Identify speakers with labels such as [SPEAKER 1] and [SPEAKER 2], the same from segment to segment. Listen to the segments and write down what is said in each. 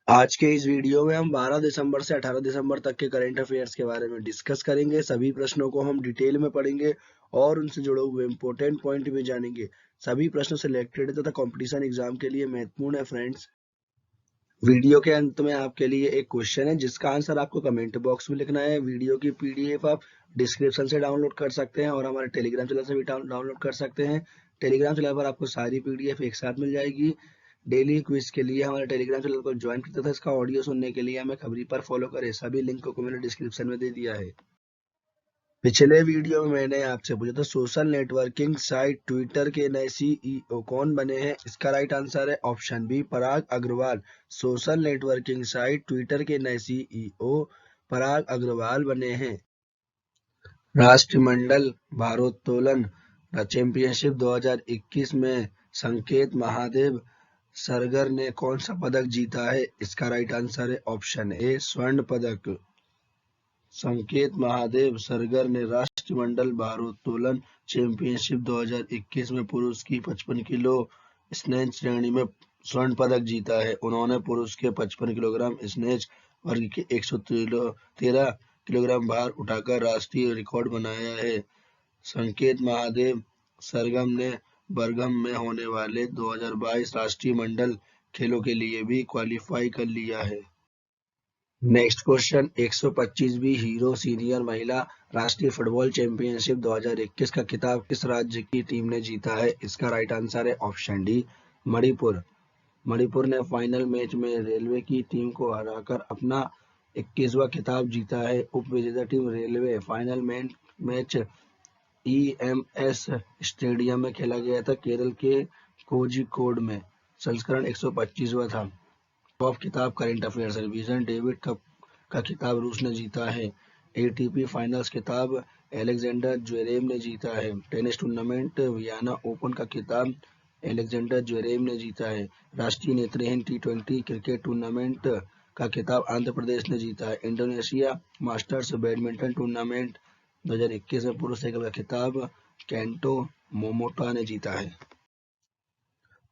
[SPEAKER 1] आज के इस वीडियो में हम 12 दिसंबर से 18 दिसंबर तक के करंट अफेयर्स के बारे में डिस्कस करेंगे। सभी प्रश्नों को हम डिटेल में पढ़ेंगे और उनसे जुड़े हुए इंपॉर्टेंट पॉइंट भी जानेंगे। सभी प्रश्न सिलेक्टेड तथा कंपटीशन एग्जाम के लिए महत्वपूर्ण है फ्रेंड्स। वीडियो के अंत में आपके लिए एक क्वेश्चन है जिसका आंसर आपको कमेंट बॉक्स में लिखना है। वीडियो की पीडीएफ आप डिस्क्रिप्शन से डाउनलोड कर सकते हैं और हमारे टेलीग्राम चैनल से भी डाउनलोड कर सकते हैं। टेलीग्राम चैनल पर आपको सारी पीडीएफ एक साथ मिल जाएगी। डेली क्विज के लिए हमारे टेलीग्राम चैनल को ज्वाइन करते थे। इसका ऑडियो सुनने के लिए हमें खबरी पर फॉलो करें। सभी लिंक को मैंने डिस्क्रिप्शन में दे दिया है। पिछले वीडियो में मैंने आपसे पूछा था सोशल नेटवर्किंग साइट ट्विटर के नए सीईओ कौन बने हैं। इसका राइट आंसर है option B Parag Agrawal. Social networking site Twitter के नए सीईओ पराग अग्रवाल बने हैं। राष्ट्रमंडल भारोत्तोलन चैंपियनशिप 2021 में संकेत महादेव सरगर ने कौन सा पदक जीता है। इसका राइट आंसर है ऑप्शन ए स्वर्ण पदक। संकेत महादेव सरगर ने राष्ट्रमंडल भारोत्तोलन चैंपियनशिप 2021 में पुरुष की 55 किलो स्नेच श्रेणी में स्वर्ण पदक जीता है। उन्होंने पुरुष के 55 किलोग्राम स्नेच वर्ग के 113 किलोग्राम भार उठाकर राष्ट्रीय रिकॉर्ड बनाया है। संकेत महादेव सरगम ने बरगम में होने वाले 2022 राष्ट्रीय मंडल खेलों के लिए भी क्वालिफाई कर लिया है। नेक्स्ट क्वेश्चन 125वीं हीरो सीनियर महिला राष्ट्रीय फुटबॉल चैंपियनशिप 2021 का खिताब किस राज्य की टीम ने जीता है। इसका राइट आंसर है ऑप्शन डी मणिपुर। मणिपुर ने फाइनल मैच में रेलवे की टीम को हराकर अपना 21वां खिताब जीता है। उप विजेता team railway final match EMS stadium में खेला गया था। केरल के कोझिकोड में संस्करण 125वां था। टॉप खिताब current affairs revision David cup का खिताब रूस ने जीता है। एटीपी फाइनल्स खिताब एलेक्जेंडर ज्वेरेव ने जीता है। टेनिस टूर्नामेंट वियना ओपन का खिताब एलेक्जेंडर ज्वेरेव ने जीता है। राष्ट्रीय नेत्रहीन टी20 क्रिकेट टूर्नामेंट का खिताब आंध्र प्रदेश ने जीता है। इंडोनेशिया मास्टर्स बैडमिंटन टूर्नामेंट 2021 में पुरुष एकल का खिताब केंटो मोमोटा ने जीता है।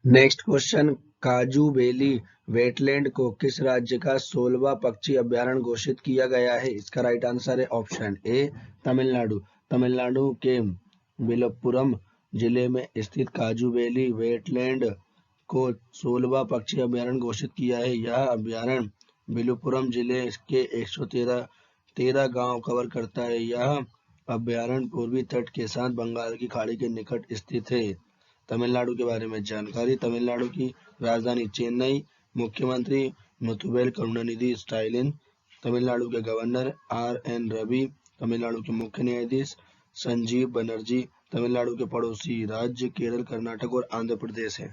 [SPEAKER 1] नेक्स्ट क्वेश्चन काजू बेली वेटलैंड को किस राज्य का 16वां पक्षी अभयारण्य घोषित किया गया है। इसका राइट आंसर है ऑप्शन ए तमिलनाडु। तमिलनाडु के विलुपुरम जिले में स्थित काजू बेली वेटलैंड को 16वां पक्षी अभयारण्य घोषित किया है। यह अभयारण्य विलुपुरम जिले के 113 गांव कवर करता है। यह अभयारण्य पूर्वी तट के साथ बंगाल की खाड़ी के निकट स्थित है। तमिलनाडु के बारे में जानकारी। तमिलनाडु की राजधानी चेन्नई। मुख्यमंत्री मुथुवेल करुणानिधि स्टालिन। तमिलनाडु के गवर्नर आर.एन. रवि। तमिलनाडु के मुख्य न्यायाधीश संजीव बनर्जी। तमिलनाडु के पड़ोसी राज्य केरल, कर्नाटक और आंध्र प्रदेश है।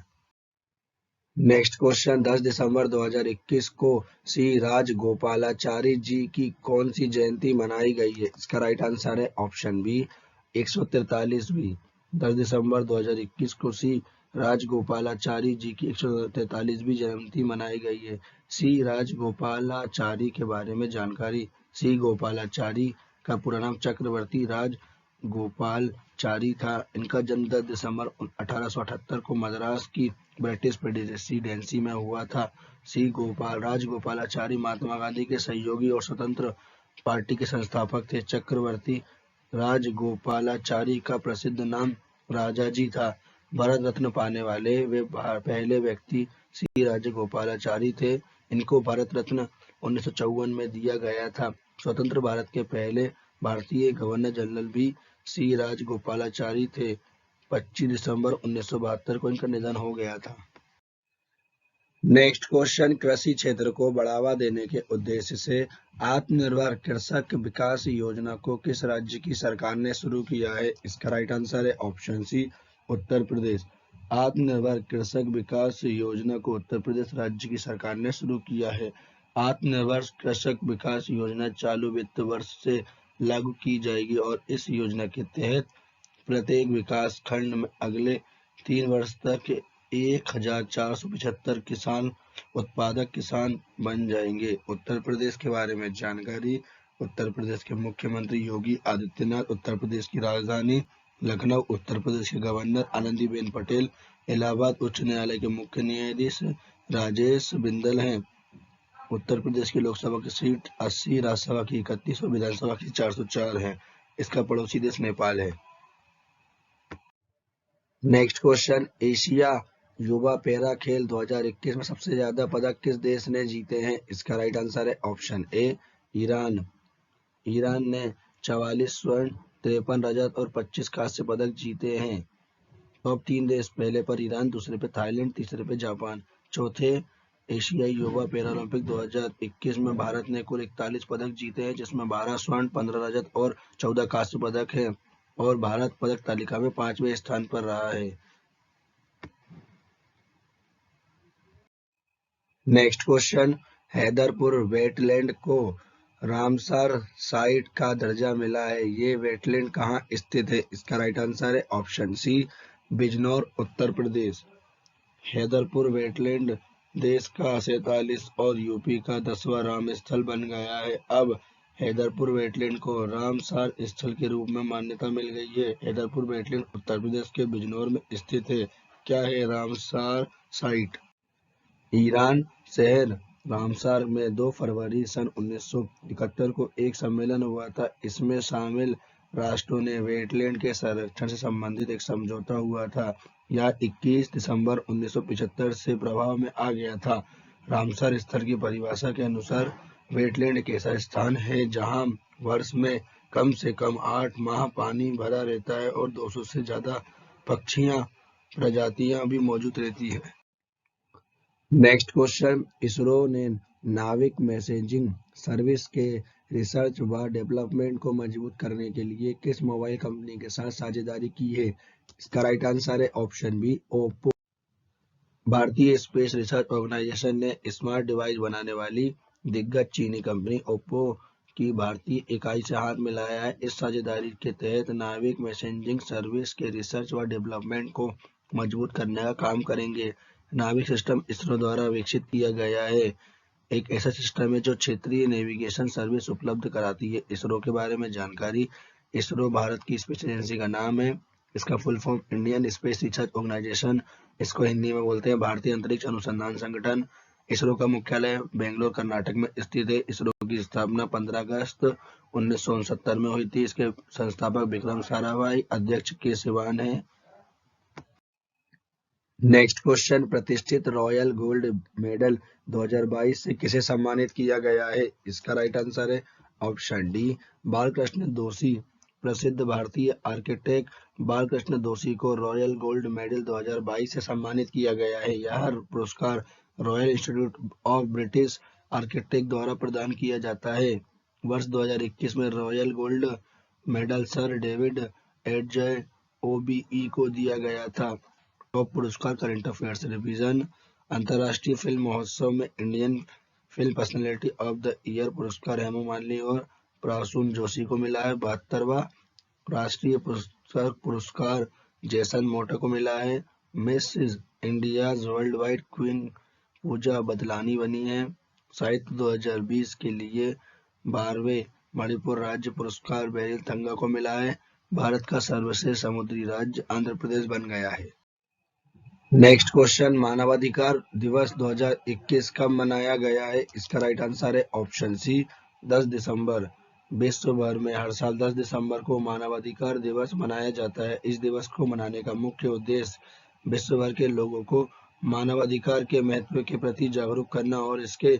[SPEAKER 1] नेक्स्ट क्वेश्चन 10 दिसंबर 2021 को श्री राजगोपालाचारी जी की कौन सी जयंती मनाई गई है। इसका राइट आंसर है ऑप्शन बी 143वीं। 10 दिसंबर 2021 को श्री राजगोपालाचारी जी की 143वीं जयंती मनाई गई है। श्री राजगोपालाचारी के बारे में जानकारी। श्री गोपालाचारी का पूरा नाम चक्रवर्ती राज गोपालचारी था। इनका जन्म 10 दिसंबर 1878 को मद्रास की ब्रिटिश प्रेसिडेंसी में हुआ था। श्री राजगोपालाचारी महात्मा गांधी के सहयोगी और स्वतंत्र पार्टी के संस्थापक थे। चक्रवर्ती राजगोपालाचारी का प्रसिद्ध नाम राजाजी था। भारत रत्न पाने वाले वे पहले व्यक्ति श्री राजगोपालाचारी थे। इनको भारत रत्न 1954 में दिया गया था। स्वतंत्र भारत के पहले भारतीय गवर्नर जनरल भी श्री राजगोपालाचारी थे। 25 दिसंबर 1972 को इनका निधन हो गया था। नेक्स्ट क्वेश्चन कृषि क्षेत्र को बढ़ावा देने के उद्देश्य से आत्मनिर्भर कृषक विकास योजना को किस राज्य की सरकार ने शुरू किया है। इसका राइट आंसर है ऑप्शन सी उत्तर प्रदेश। आत्मनिर्भर कृषक विकास योजना को उत्तर प्रदेश राज्य की सरकार ने शुरू किया है। आत्मनिर्भर कृषक विकास योजना चालू वित्त वर्ष से लागू की जाएगी और इस योजना के तहत प्रत्येक विकास खंड में अगले 3 वर्ष तक 1475 किसान उत्पादक किसान बन जाएंगे। उत्तर प्रदेश के बारे में जानकारी। उत्तर प्रदेश के मुख्यमंत्री योगी आदित्यनाथ, उत्तर प्रदेश की राजधानी लखनऊ, उत्तर प्रदेश के गवर्नर आनंदीबेन पटेल, इलाहाबाद उच्च न्यायालय के मुख्य न्यायाधीश राजेश बिंदल हैं। उत्तर प्रदेश की लोकसभा की सीट 80, राज्यसभा की 31 और विधानसभा की 404 है। इसका पड़ोसी देश नेपाल है। नेक्स्ट क्वेश्चन, एशिया युवा पैरा खेल 2021 में सबसे ज्यादा पदक किस देश ने जीते हैं? इसका राइट आंसर है ऑप्शन ए ईरान। ईरान ने 44 स्वर्ण, 53 रजत और 25 कांस्य पदक जीते हैं। टॉप 3 देश, पहले पर ईरान, दूसरे पे थाईलैंड, तीसरे पे जापान। चौथे एशियाई युवा पैरालंपिक 2021 में भारत ने कुल 41 पदक जीते हैं, जिसमें 12 स्वर्ण, 15 रजत और 14 कांस्य पदक है और भारत पदक तालिका में 5वें स्थान पर रहा है। नेक्स्ट क्वेश्चन, हैदरपुर वेटलैंड को रामसर साइट का दर्जा मिला है। ये वेटलैंड कहाँ स्थित है? इसका राइट आंसर है ऑप्शन सी बिजनौर, उत्तर प्रदेश। हैदरपुर वेटलैंड देश का 47 और यूपी का 10वां राम स्थल बन गया है। अब हैदरपुर वेटलैंड को रामसार स्थल के रूप में मान्यता मिल गई है। हैदरपुर वेटलैंड उत्तर प्रदेश के बिजनौर में स्थित है। क्या है रामसार साइट? ईरान शहर रामसार में 2 फरवरी सन 1971 को एक सम्मेलन हुआ था। इसमें शामिल राष्ट्रों ने वेटलैंड के संरक्षण से संबंधित एक समझौता हुआ था। यह 21 दिसंबर 1975 से प्रभाव में आ गया था। रामसार स्थल की परिभाषा के अनुसार वेटलैंड एक ऐसा स्थान है जहां वर्ष में कम से कम 8 माह पानी भरा रहता है और 200 से ज्यादा पक्षियां प्रजातियां भी मौजूद रहती है। नेक्स्ट क्वेश्चन, इसरो ने नाविक मैसेजिंग सर्विस के रिसर्च व डेवलपमेंट को मजबूत करने के लिए किस मोबाइल कंपनी के साथ साझेदारी की है? इसका राइट आंसर है ऑप्शन बी ओप्पो। भारतीय स्पेस रिसर्च ऑर्गेनाइजेशन ने स्मार्ट डिवाइस बनाने वाली दिग्गज चीनी कंपनी ओप्पो की भारतीय इकाई से हाथ मिलाया है। इस साझेदारी के तहत नाविक मैसेजिंग सर्विस के रिसर्च व डेवलपमेंट को मजबूत करने का काम करेंगे। नाविक सिस्टम इसरो द्वारा विकसित किया गया है। एक ऐसा सिस्टम है जो क्षेत्रीय नेविगेशन सर्विस उपलब्ध कराती है। इसरो के बारे में जानकारी, इसरो भारत की स्पेस एजेंसी का नाम है। इसका full form Indian Space Research Organisation, इसको हिंदी में बोलते हैं भारतीय अंतरिक्ष अनुसंधान संगठन। इसरो का मुख्यालय बेंगलोर कर्नाटक में स्थित है। इसरो की स्थापना 15 अगस्त 1969 में हुई थी। इसके संस्थापक विक्रम साराभाई, अध्यक्ष के सिवान है। नेक्स्ट क्वेश्चन, प्रतिष्ठित रॉयल गोल्ड मेडल 2022 से किसे सम्मानित किया गया है? इसका राइट आंसर है ऑप्शन डी बालकृष्ण दोषी। प्रसिद्ध भारतीय आर्किटेक्ट बालकृष्ण दोषी को रॉयल गोल्ड मेडल 2022 से सम्मानित किया गया है। यह पुरस्कार Royal Institute of British Architect द्वारा प्रदान किया जाता है। वर्ष 2021 में Royal Gold Medal Sir David Adjaye OBE को दिया गया था। टॉप पुरस्कार करंट अफेयर्स रिवीजन। अंतर्राष्ट्रीय फिल्म महोत्सव में Indian film personality of the year पुरस्कार हेमा मालिनी और प्रासून जोशी को मिला है। 72वां राष्ट्रीय पुरस्कार जेसन मोटा को मिला है। Mrs India Worldwide Queen Pooja Badlani बनी है। साहित्य 2020 के लिए 12वें मणिपुर राज्य पुरस्कार बेरिल थंगा को मिला है। भारत का सर्वश्रेष्ठ समुद्री राज्य आंध्र प्रदेश बन गया है। नेक्स्ट क्वेश्चन, मानवाधिकार दिवस 2021 कब मनाया गया है? इसका राइट आंसर है ऑप्शन सी 10 दिसंबर। विश्व भर में हर साल 10 दिसंबर को मानवाधिकार दिवस मनाया जाता है। इस दिवस को मनाने का मुख्य उद्देश्य विश्व भर के लोगों को मानवाधिकार के महत्व के प्रति जागरूक करना और इसके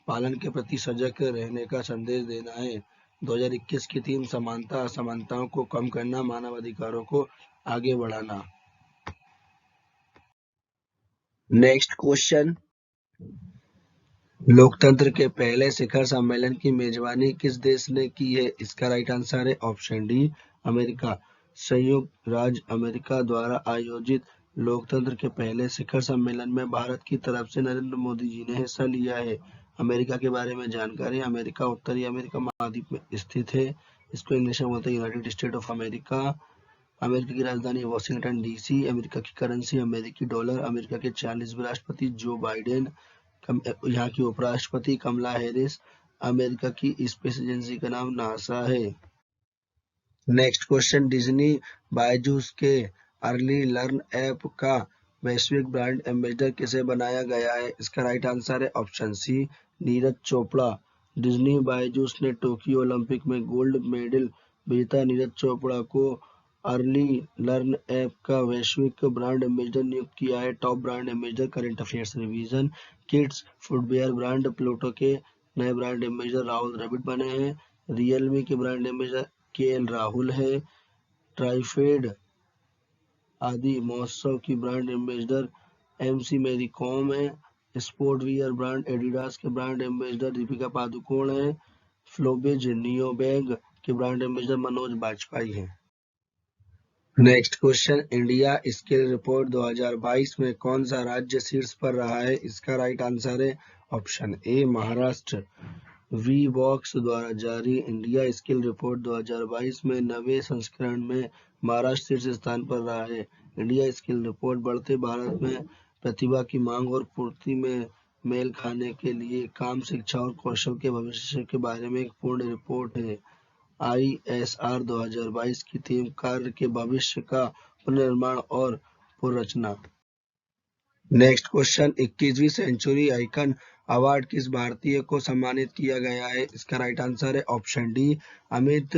[SPEAKER 1] पालन के प्रति सजग रहने का संदेश देना है। 2021 की थीम समानता असमानताओं को कम करना, मानवाधिकारों को आगे बढ़ाना। नेक्स्ट क्वेश्चन, लोकतंत्र के पहले शिखर सम्मेलन की मेजबानी किस देश ने की है? इसका राइट आंसर है ऑप्शन डी अमेरिका। संयुक्त राज्य अमेरिका द्वारा आयोजित लोकतंत्र के पहले शिखर सम्मेलन में भारत की तरफ से नरेंद्र मोदी जी ने हिस्सा लिया है। अमेरिका के बारे में जानकारी, अमेरिका उत्तरी अमेरिका महाद्वीप में स्थित है। इसको इंग्लिश में बोलते हैं United state of America. America की राजधानी वॉशिंगटन डीसी। अमेरिका की करेंसी अमेरिकी डॉलर। अमेरिका के 40वें राष्ट्रपति जो बाइडेन। यहाँ की उपराष्ट्रपति कमला हैरिस। अमेरिका की स्पेस एजेंसी का नाम नासा है। नेक्स्ट क्वेश्चन, डिज्नी बायजूस के अर्ली लर्न ऐप का वैश्विक ब्रांड एम्बेसडर किसे बनाया गया है? इसका राइट आंसर है option C Neeraj Chopra. Disney Byju's ने टोक्यो ओलंपिक में गोल्ड मेडल विजेता नीरज चोपड़ा को अर्ली लर्न ऐप का वैश्विक ब्रांड एम्बेसडर नियुक्त किया है। Top brand ambassador current affairs revision. Kids footwear brand Pluto के नए ब्रांड एम्बेसडर राहुल द्रविड़ बने हैं। रियलमी के ब्रांड एम्बेसडर के राहुल है। ट्राइफेड आदि महोत्सव की ब्रांड एम्बेसडर एमसी मेरी कॉम है। स्पोर्ट वियर ब्रांड एडिडास के ब्रांड एम्बेसडर दीपिका पादुकोण है। फ्लोबिज नियोबैग के ब्रांड एम्बेसडर मनोज बाजपेयी हैं। Next question, India skill report 2022 में कौन सा राज्य शीर्ष पर रहा है? इसका राइट आंसर है ऑप्शन ए महाराष्ट्र। वी बॉक्स द्वारा जारी इंडिया स्किल रिपोर्ट 2022 में नवे संस्करण में महाराष्ट्र शीर्ष स्थान पर रहा है। इंडिया स्किल रिपोर्ट बढ़ते भारत में प्रतिभा की मांग और पूर्ति में मेल खाने के लिए काम, शिक्षा और कौशल के भविष्य के बारे में एक पूर्ण रिपोर्ट है। ISR 2022 की थीम कार्य के भविष्य का पुनर्निर्माण और पुनर्रचना। नेक्स्ट क्वेश्चन, 21वीं सेंचुरी आइकन अवार्ड किस भारतीय को सम्मानित किया गया है? इसका राइट आंसर है ऑप्शन डी अमित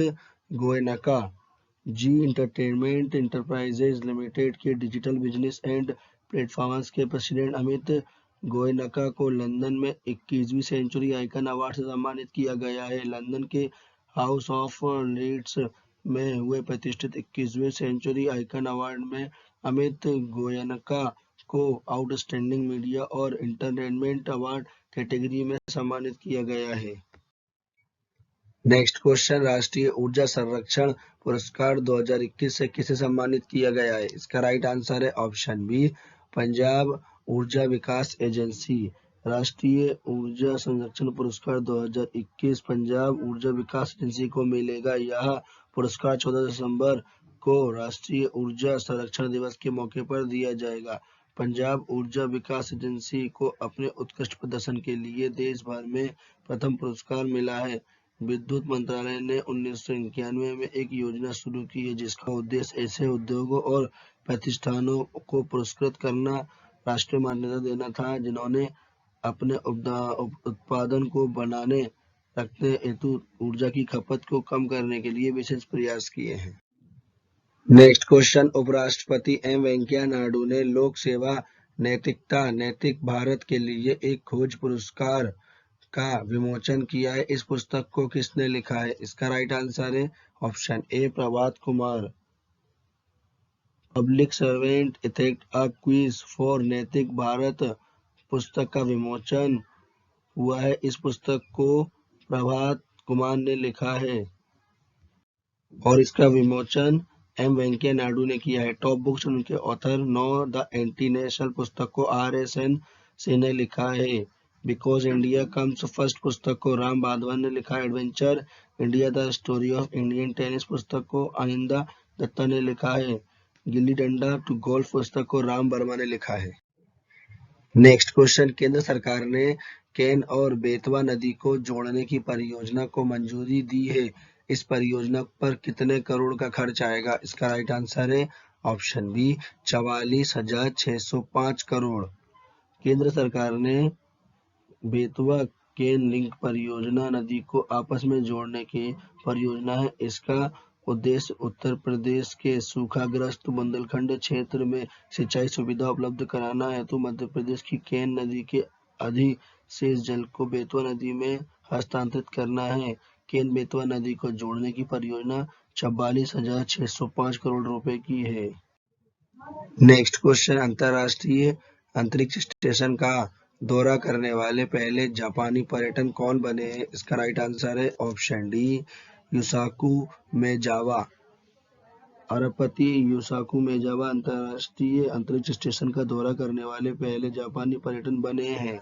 [SPEAKER 1] गोयनका। जी एंटरटेनमेंट एंटरप्राइजेज लिमिटेड के डिजिटल बिजनेस एंड प्लेटफॉर्म्स के प्रेसिडेंट अमित गोयनका को लंदन में 21वीं सेंचुरी आइकन अवार्ड से सम्मानित किया गया है। लंदन के हाउस ऑफ लीड्स में हुए प्रतिष्ठित 21वीं सेंचुरी आइकन अवार्ड में अमित गोयनका को आउटस्टैंडिंग मीडिया और एंटरटेनमेंट अवार्ड कैटेगरी में सम्मानित किया गया है। नेक्स्ट क्वेश्चन, राष्ट्रीय ऊर्जा संरक्षण पुरस्कार 2021 से किसे सम्मानित किया गया है? इसका राइट आंसर है ऑप्शन बी पंजाब ऊर्जा विकास एजेंसी। राष्ट्रीय ऊर्जा संरक्षण पुरस्कार 2021 पंजाब ऊर्जा विकास एजेंसी को मिलेगा। यह पुरस्कार 14 दिसंबर को राष्ट्रीय ऊर्जा संरक्षण दिवस के मौके पर दिया जाएगा। पंजाब ऊर्जा विकास एजेंसी को अपने उत्कृष्ट प्रदर्शन के लिए देश भर में प्रथम पुरस्कार मिला है। विद्युत मंत्रालय ने 1991 में एक योजना शुरू की है जिसका उद्देश्य ऐसे उद्योगों और प्रतिष्ठानों को पुरस्कृत करना, राष्ट्रीय मान्यता देना था जिन्होंने अपने उत्पादन को बनाने रखने हेतु ऊर्जा की खपत को कम करने के लिए विशेष प्रयास किए हैं। नेक्स्ट क्वेश्चन, उपराष्ट्रपति एम वेंकैया नायडू ने लोक सेवा नैतिकता नैतिक भारत के लिए एक खोज पुरस्कार का विमोचन किया है। इस पुस्तक को किसने लिखा है? इसका राइट आंसर है option A Prabhat Kumar. Public servant ethics a quiz for Naitik Bharat पुस्तक का विमोचन हुआ है। इस पुस्तक को प्रभात कुमार ने लिखा है और इसका विमोचन एम वेंकैया नायडू ने किया है। टॉप बुक्स उनके author know the anti national पुस्तक को RSN से ने लिखा है। बिकॉज इंडिया कम्स फर्स्ट पुस्तक को राम माधवन ने लिखा है। Adventure India the story of Indian tennis पुस्तक को आनंदा दत्ता ने लिखा है। गिल्ली डंडा टू गोल्फ पुस्तक को राम वर्मा ने लिखा है। नेक्स्ट क्वेश्चन, केंद्र सरकार ने केन और बेतवा नदी को जोड़ने की परियोजना को मंजूरी दी है। इस परियोजना पर कितने करोड़ का खर्च आएगा? इसका राइट आंसर है ऑप्शन बी 44,605 करोड़। केंद्र सरकार ने बेतवा केन लिंक परियोजना नदी को आपस में जोड़ने की परियोजना है। इसका उद्देश्य उत्तर प्रदेश के सूखाग्रस्त बुंदेलखंड क्षेत्र में सिंचाई सुविधा उपलब्ध कराना हेतु मध्य प्रदेश की केन नदी के अधिशेष जल को बेतवा नदी में हस्तांतरित करना है। केन बेतवा नदी को जोड़ने की परियोजना 44,605 करोड़ रुपए की है। नेक्स्ट क्वेश्चन, अंतरराष्ट्रीय अंतरिक्ष स्टेशन का दौरा करने वाले पहले जापानी पर्यटन कौन बने हैं? इसका राइट आंसर है ऑप्शन डी युसाकु मेजावा। अरपति युसाकु मेजावा अंतरराष्ट्रीय अंतरिक्ष स्टेशन का दौरा करने वाले पहले जापानी पर्यटन बने हैं।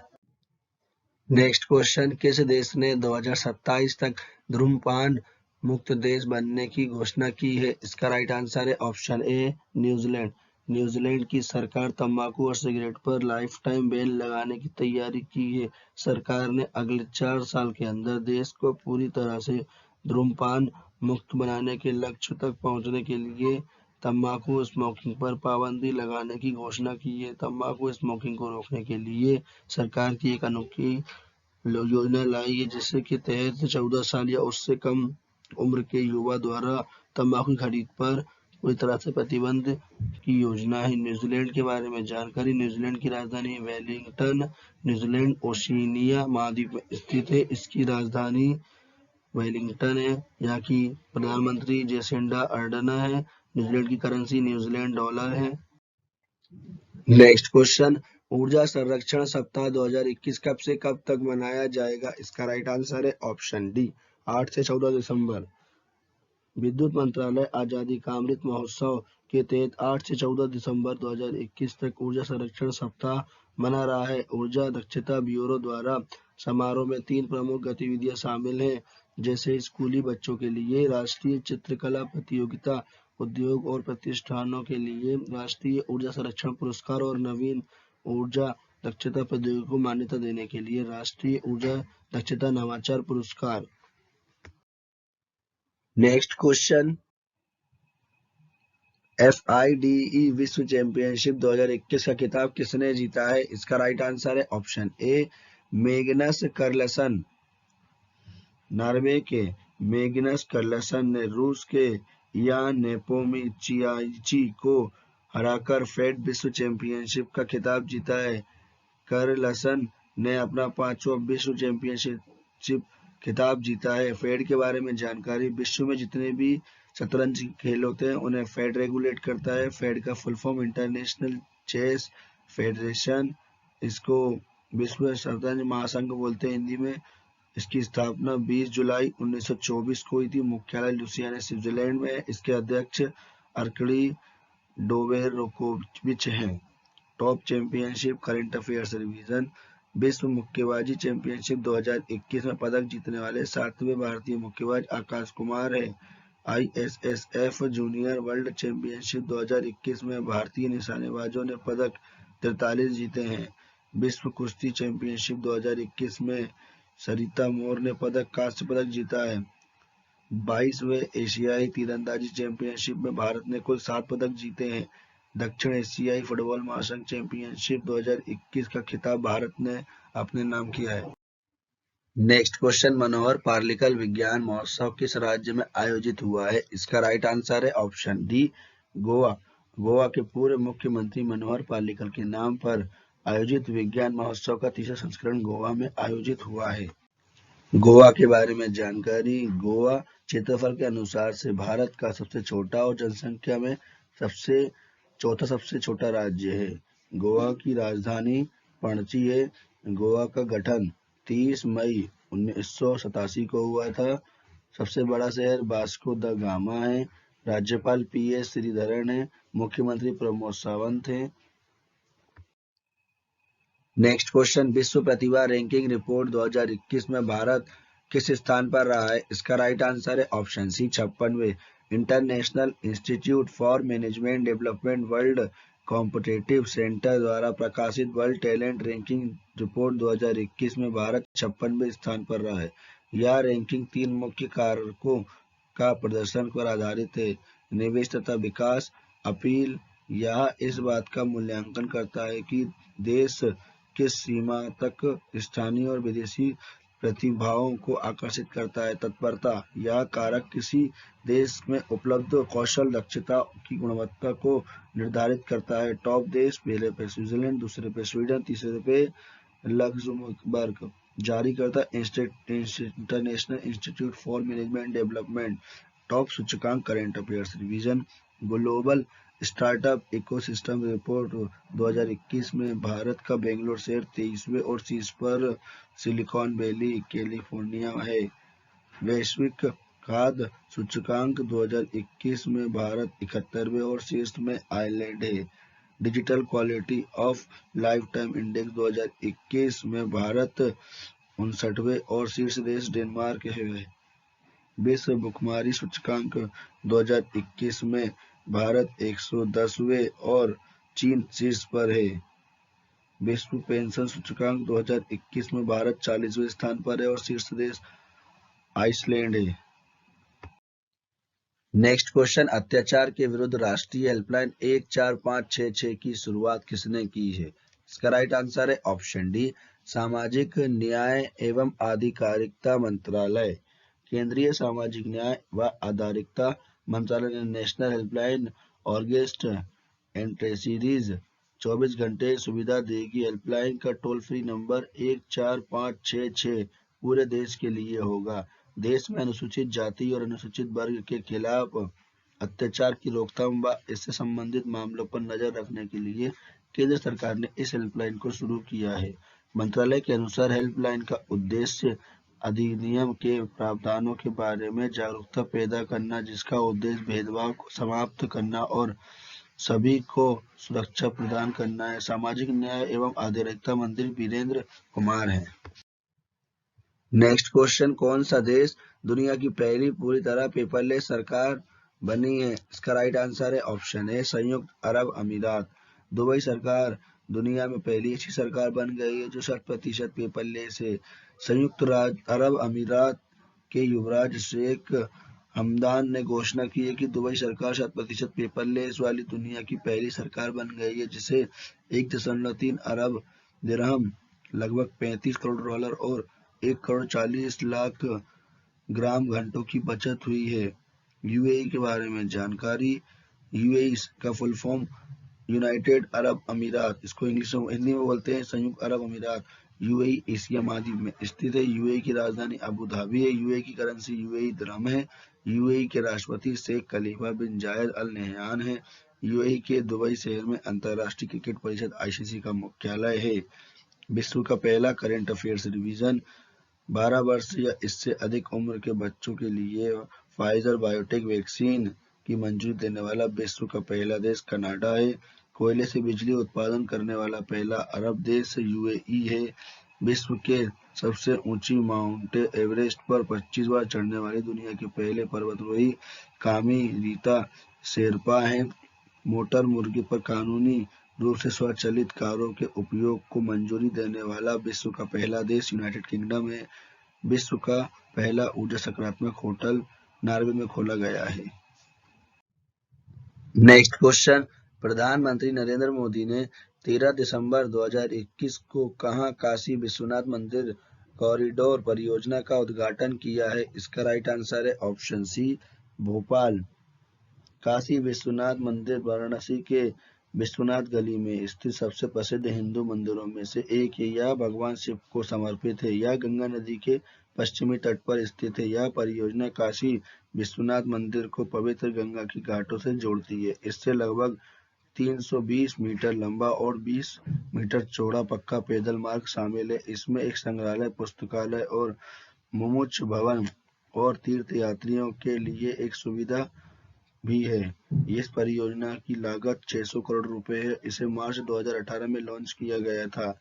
[SPEAKER 1] नेक्स्ट क्वेश्चन, किस देश ने 2027 तक धूम्रपान मुक्त देश बनने की घोषणा की है? इसका राइट आंसर है ऑप्शन ए न्यूजीलैंड। न्यूजीलैंड की सरकार तंबाकू और सिगरेट पर लाइफ टाइम बैन लगाने की तैयारी की है। सरकार ने अगले 4 साल के अंदर देश को पूरी तरह से धूम्रपान मुक्त बनाने के लक्ष्य तक पहुंचने के लिए तंबाकू स्मोकिंग पर पाबंदी लगाने की घोषणा की है। तंबाकू स्मोकिंग को रोकने के लिए सरकार की एक अनोखी योजना लाई है जिसके के तहत 14 साल या उससे कम उम्र के युवा द्वारा तंबाकू की खरीद पर पूरी तरह से प्रतिबंध की योजना है। न्यूजीलैंड के बारे में जानकारी। न्यूजीलैंड की राजधानी वेलिंगटन। न्यूजीलैंड ओशिनिया महाद्वीप में स्थित है। इसकी राजधानी वेलिंगटन है। यहाँ की प्रधानमंत्री जेसिंडा अर्डर्न है। न्यूजीलैंड की करेंसी न्यूजीलैंड डॉलर है। नेक्स्ट क्वेश्चन, ऊर्जा संरक्षण सप्ताह 2021 कब से कब तक मनाया जाएगा? इसका राइट आंसर है ऑप्शन डी, 8 से 14 दिसंबर। विद्युत मंत्रालय आजादी का अमृत महोत्सव के तहत 8 से 14 दिसंबर 2021 तक ऊर्जा संरक्षण सप्ताह मना रहा है। ऊर्जा दक्षता ब्यूरो द्वारा समारोह में 3 प्रमुख गतिविधियां शामिल हैं, जैसे स्कूली बच्चों के लिए राष्ट्रीय चित्रकला प्रतियोगिता, उद्योग और प्रतिष्ठानों के लिए राष्ट्रीय ऊर्जा संरक्षण पुरस्कार और नवीन ऊर्जा दक्षता प्रौद्योगिकी को मान्यता देने के लिए राष्ट्रीय ऊर्जा दक्षता नवाचार पुरस्कार। नेक्स्ट क्वेश्चन, FIDE विश्व चैंपियनशिप 2021 का खिताब किसने जीता है? इसका राइट आंसर है option A, Magnus Carlsen. Norway के मैग्नस कार्लसन ने रूस के यान नेपोमुचेविच को हराकर फेड विश्व चैंपियनशिप का खिताब जीता है। कार्लसन ने अपना 5वां विश्व चैंपियनशिप खिताब जीता है। फेड के बारे में जानकारी। विश्व में जितने भी शतरंज खेल होते हैं उन्हें फेड रेगुलेट करता है। फेड का full form International Chess Federation. इसको विश्व शतरंज महासंघ बोलते हैं हिंदी में। इसकी स्थापना 20 जुलाई 1924 को हुई थी। मुख्यालय लुसियाना स्विट्जरलैंड में है। इसके अध्यक्ष अर्कडी डोबेरोविच हैं। Top championship current affairs revision. विश्व मुक्केबाजी चैंपियनशिप 2021 में पदक जीतने वाले 7वें भारतीय मुक्केबाज आकाश कुमार है। ISSF जूनियर वर्ल्ड चैंपियनशिप 2021 में भारतीय निशानेबाजों ने पदक 43 जीते हैं। विश्व कुश्ती चैंपियनशिप 2021 में सरिता मोर ने कांस्य पदक जीता है। 22वें एशियाई तीरंदाजी चैंपियनशिप में भारत ने कुल 7 पदक जीते हैं। दक्षिण एशियाई फुटबॉल महासंघ चैंपियनशिप 2021 का खिताब भारत ने अपने नाम किया है। नेक्स्ट क्वेश्चन, मनोहर पार्लिकल विज्ञान महोत्सव किस राज्य में आयोजित हुआ है? इसका राइट आंसर है ऑप्शन डी, गोवा। गोवा के पूर्व मुख्यमंत्री मनोहर पार्लिकल के नाम पर आयोजित विज्ञान महोत्सव का 3रा संस्करण गोवा में आयोजित हुआ है। गोवा के बारे में जानकारी। गोवा क्षेत्रफल के अनुसार से भारत का सबसे छोटा और जनसंख्या में चौथा सबसे छोटा राज्य है। गोवा की राजधानी पणजी है। गोवा का गठन 30 मई 1987 को हुआ था। सबसे बड़ा शहर वास्को द गामा है। राज्यपाल PS श्रीधरन है। मुख्यमंत्री प्रमोद सावंत हैं। नेक्स्ट क्वेश्चन, विश्व प्रतिभा रैंकिंग रिपोर्ट 2021 में भारत किस स्थान पर रहा है? इसका राइट आंसर है ऑप्शन सी, 56वें। International Institute for Management Development World Competitive Centre द्वारा प्रकाशित वर्ल्ड टैलेंट रैंकिंग रिपोर्ट 2021 में भारत 56वें स्थान पर रहा है। यह रैंकिंग 3 मुख्य कारकों का प्रदर्शन पर आधारित है। निवेश तथा विकास अपील। यह इस बात का मूल्यांकन करता है कि देश किस सीमा तक स्थानीय और विदेशी प्रतिभाओं को आकर्षित करता है। तत्परता। यह कारक किसी देश में उपलब्ध कौशल दक्षता की गुणवत्ता को निर्धारित करता है। टॉप देश, पहले पे स्विट्जरलैंड, दूसरे पे स्वीडन, तीसरे पे लक्समबर्ग। जारीकर्ता International Institute for Management Development. Top सूचकांक current affairs revision. Global startup ecosystem report 2021 में भारत का बेंगलोर शहर 23वें और शीर्ष पर सिलिकॉन वैली कैलिफोर्निया है। वैश्विक खाद्य सूचकांक 2021 में भारत 71वें और शीर्ष में आयरलैंड है। Digital quality of life time index 2021 में भारत 59वें और शीर्ष देश डेनमार्क है। विश्व भुखमरी सूचकांक 2021 में भारत 110वें और चीन शीर्ष पर है। विश्व पेंशन सूचकांक 2021 में भारत 40वें स्थान पर है और शीर्ष देश आइसलैंड है। नेक्स्ट क्वेश्चन, अत्याचार के विरुद्ध राष्ट्रीय हेल्पलाइन 14566 की शुरुआत किसने की है? इसका राइट आंसर है ऑप्शन डी, सामाजिक न्याय एवं आधिकारिकता मंत्रालय। केंद्रीय सामाजिक न्याय व आधिकारिकता मंत्रालय ने नेशनल हेल्पलाइन ऑगस्ट एंट्री 24 घंटे सुविधा देगी। हेल्पलाइन का टोल फ्री नंबर 14566 पूरे देश के लिए होगा। देश में अनुसूचित जाति और अनुसूचित वर्ग के खिलाफ अत्याचार की रोकथाम व इससे संबंधित मामलों पर नजर रखने के लिए केंद्र सरकार ने इस हेल्पलाइन को शुरू किया है। मंत्रालय के अनुसार हेल्पलाइन का उद्देश्य अधिनियम के प्रावधानों के बारे में जागरूकता पैदा करना, जिसका उद्देश्य भेदभाव को समाप्त करना और सभी को सुरक्षा प्रदान करना है। सामाजिक न्याय एवं आधिकारिकता मंत्री वीरेंद्र कुमार हैं। नेक्स्ट क्वेश्चन, कौन सा देश दुनिया की पहली पूरी तरह पेपरलेस सरकार बनी है? इसका राइट आंसर है ऑप्शन ए संयुक्त अरब अमीरात। दुबई सरकार दुनिया में पहली ऐसी सरकार बन गई है जो 100% पेपरलेस है। संयुक्त अरब अमीरात के युवराज शेख हमदान ने घोषणा की है कि दुबई सरकार 100% पेपरलेस वाली दुनिया की पहली सरकार बन गई है, जिसे 1.3 अरब दिरहम लगभग $35 करोड़ और 1,40,00,000 ग्राम घंटों की बचत हुई है। यूएई के बारे में जानकारी। यूएई का फुल फॉर्म यूनाइटेड अरब अमीरात, इसको इंग्लिश में हिंदी में बोलते हैं संयुक्त अरब अमीरात। यूएई एशिया महाद्वीप में स्थित है। यूएई की राजधानी अबू धाबी है। यूएई की करेंसी यूएई दिरहम है। यूएई के राष्ट्रपति शेख खलीफा बिन जायद अल नहयान है। यूएई के दुबई शहर में अंतर्राष्ट्रीय क्रिकेट परिषद आईसीसी का मुख्यालय है। विश्व का पहला करंट अफेयर्स रिवीजन। 12 वर्ष या इससे अधिक उम्र के बच्चों के लिए फाइजर बायोटेक वैक्सीन की मंजूरी देने वाला विश्व का पहला देश कनाडा है। कोयले से बिजली उत्पादन करने वाला पहला अरब देश यूएई है। विश्व के सबसे ऊंची माउंट एवरेस्ट पर 25 बार चढ़ने वाली दुनिया के पहले पर्वतारोही कामी रीता शेरपा हैं। मोटर मुर्गी पर कानूनी रूप से स्वचालित कारों के उपयोग को मंजूरी देने वाला विश्व का पहला देश यूनाइटेड किंगडम है। विश्व का पहला ऊर्जा सकारात्मक होटल नॉर्वे में खोला गया है। नेक्स्ट क्वेश्चन, प्रधानमंत्री नरेंद्र मोदी ने 13 दिसंबर 2021 को कहां काशी विश्वनाथ मंदिर कॉरिडोर परियोजना का उद्घाटन किया है? इसका राइट आंसर है ऑप्शन सी भोपाल। काशी विश्वनाथ मंदिर वाराणसी के विश्वनाथ गली में स्थित सबसे प्रसिद्ध हिंदू मंदिरों में से एक है। यह भगवान शिव को समर्पित है। यह गंगा नदी के पश्चिमी तट पर स्थित है। यह परियोजना काशी विश्वनाथ मंदिर को पवित्र गंगा की घाटों से जोड़ती है। इससे लगभग 320 मीटर लंबा और 20 मीटर चौड़ा पक्का पैदल मार्ग शामिल है। इसमें एक संग्रहालय, पुस्तकालय और मुमुक्ष भवन और तीर्थयात्रियों के लिए एक सुविधा भी है। इस परियोजना की लागत 600 करोड़ रुपए है। इसे मार्च 2018 में लॉन्च किया गया था।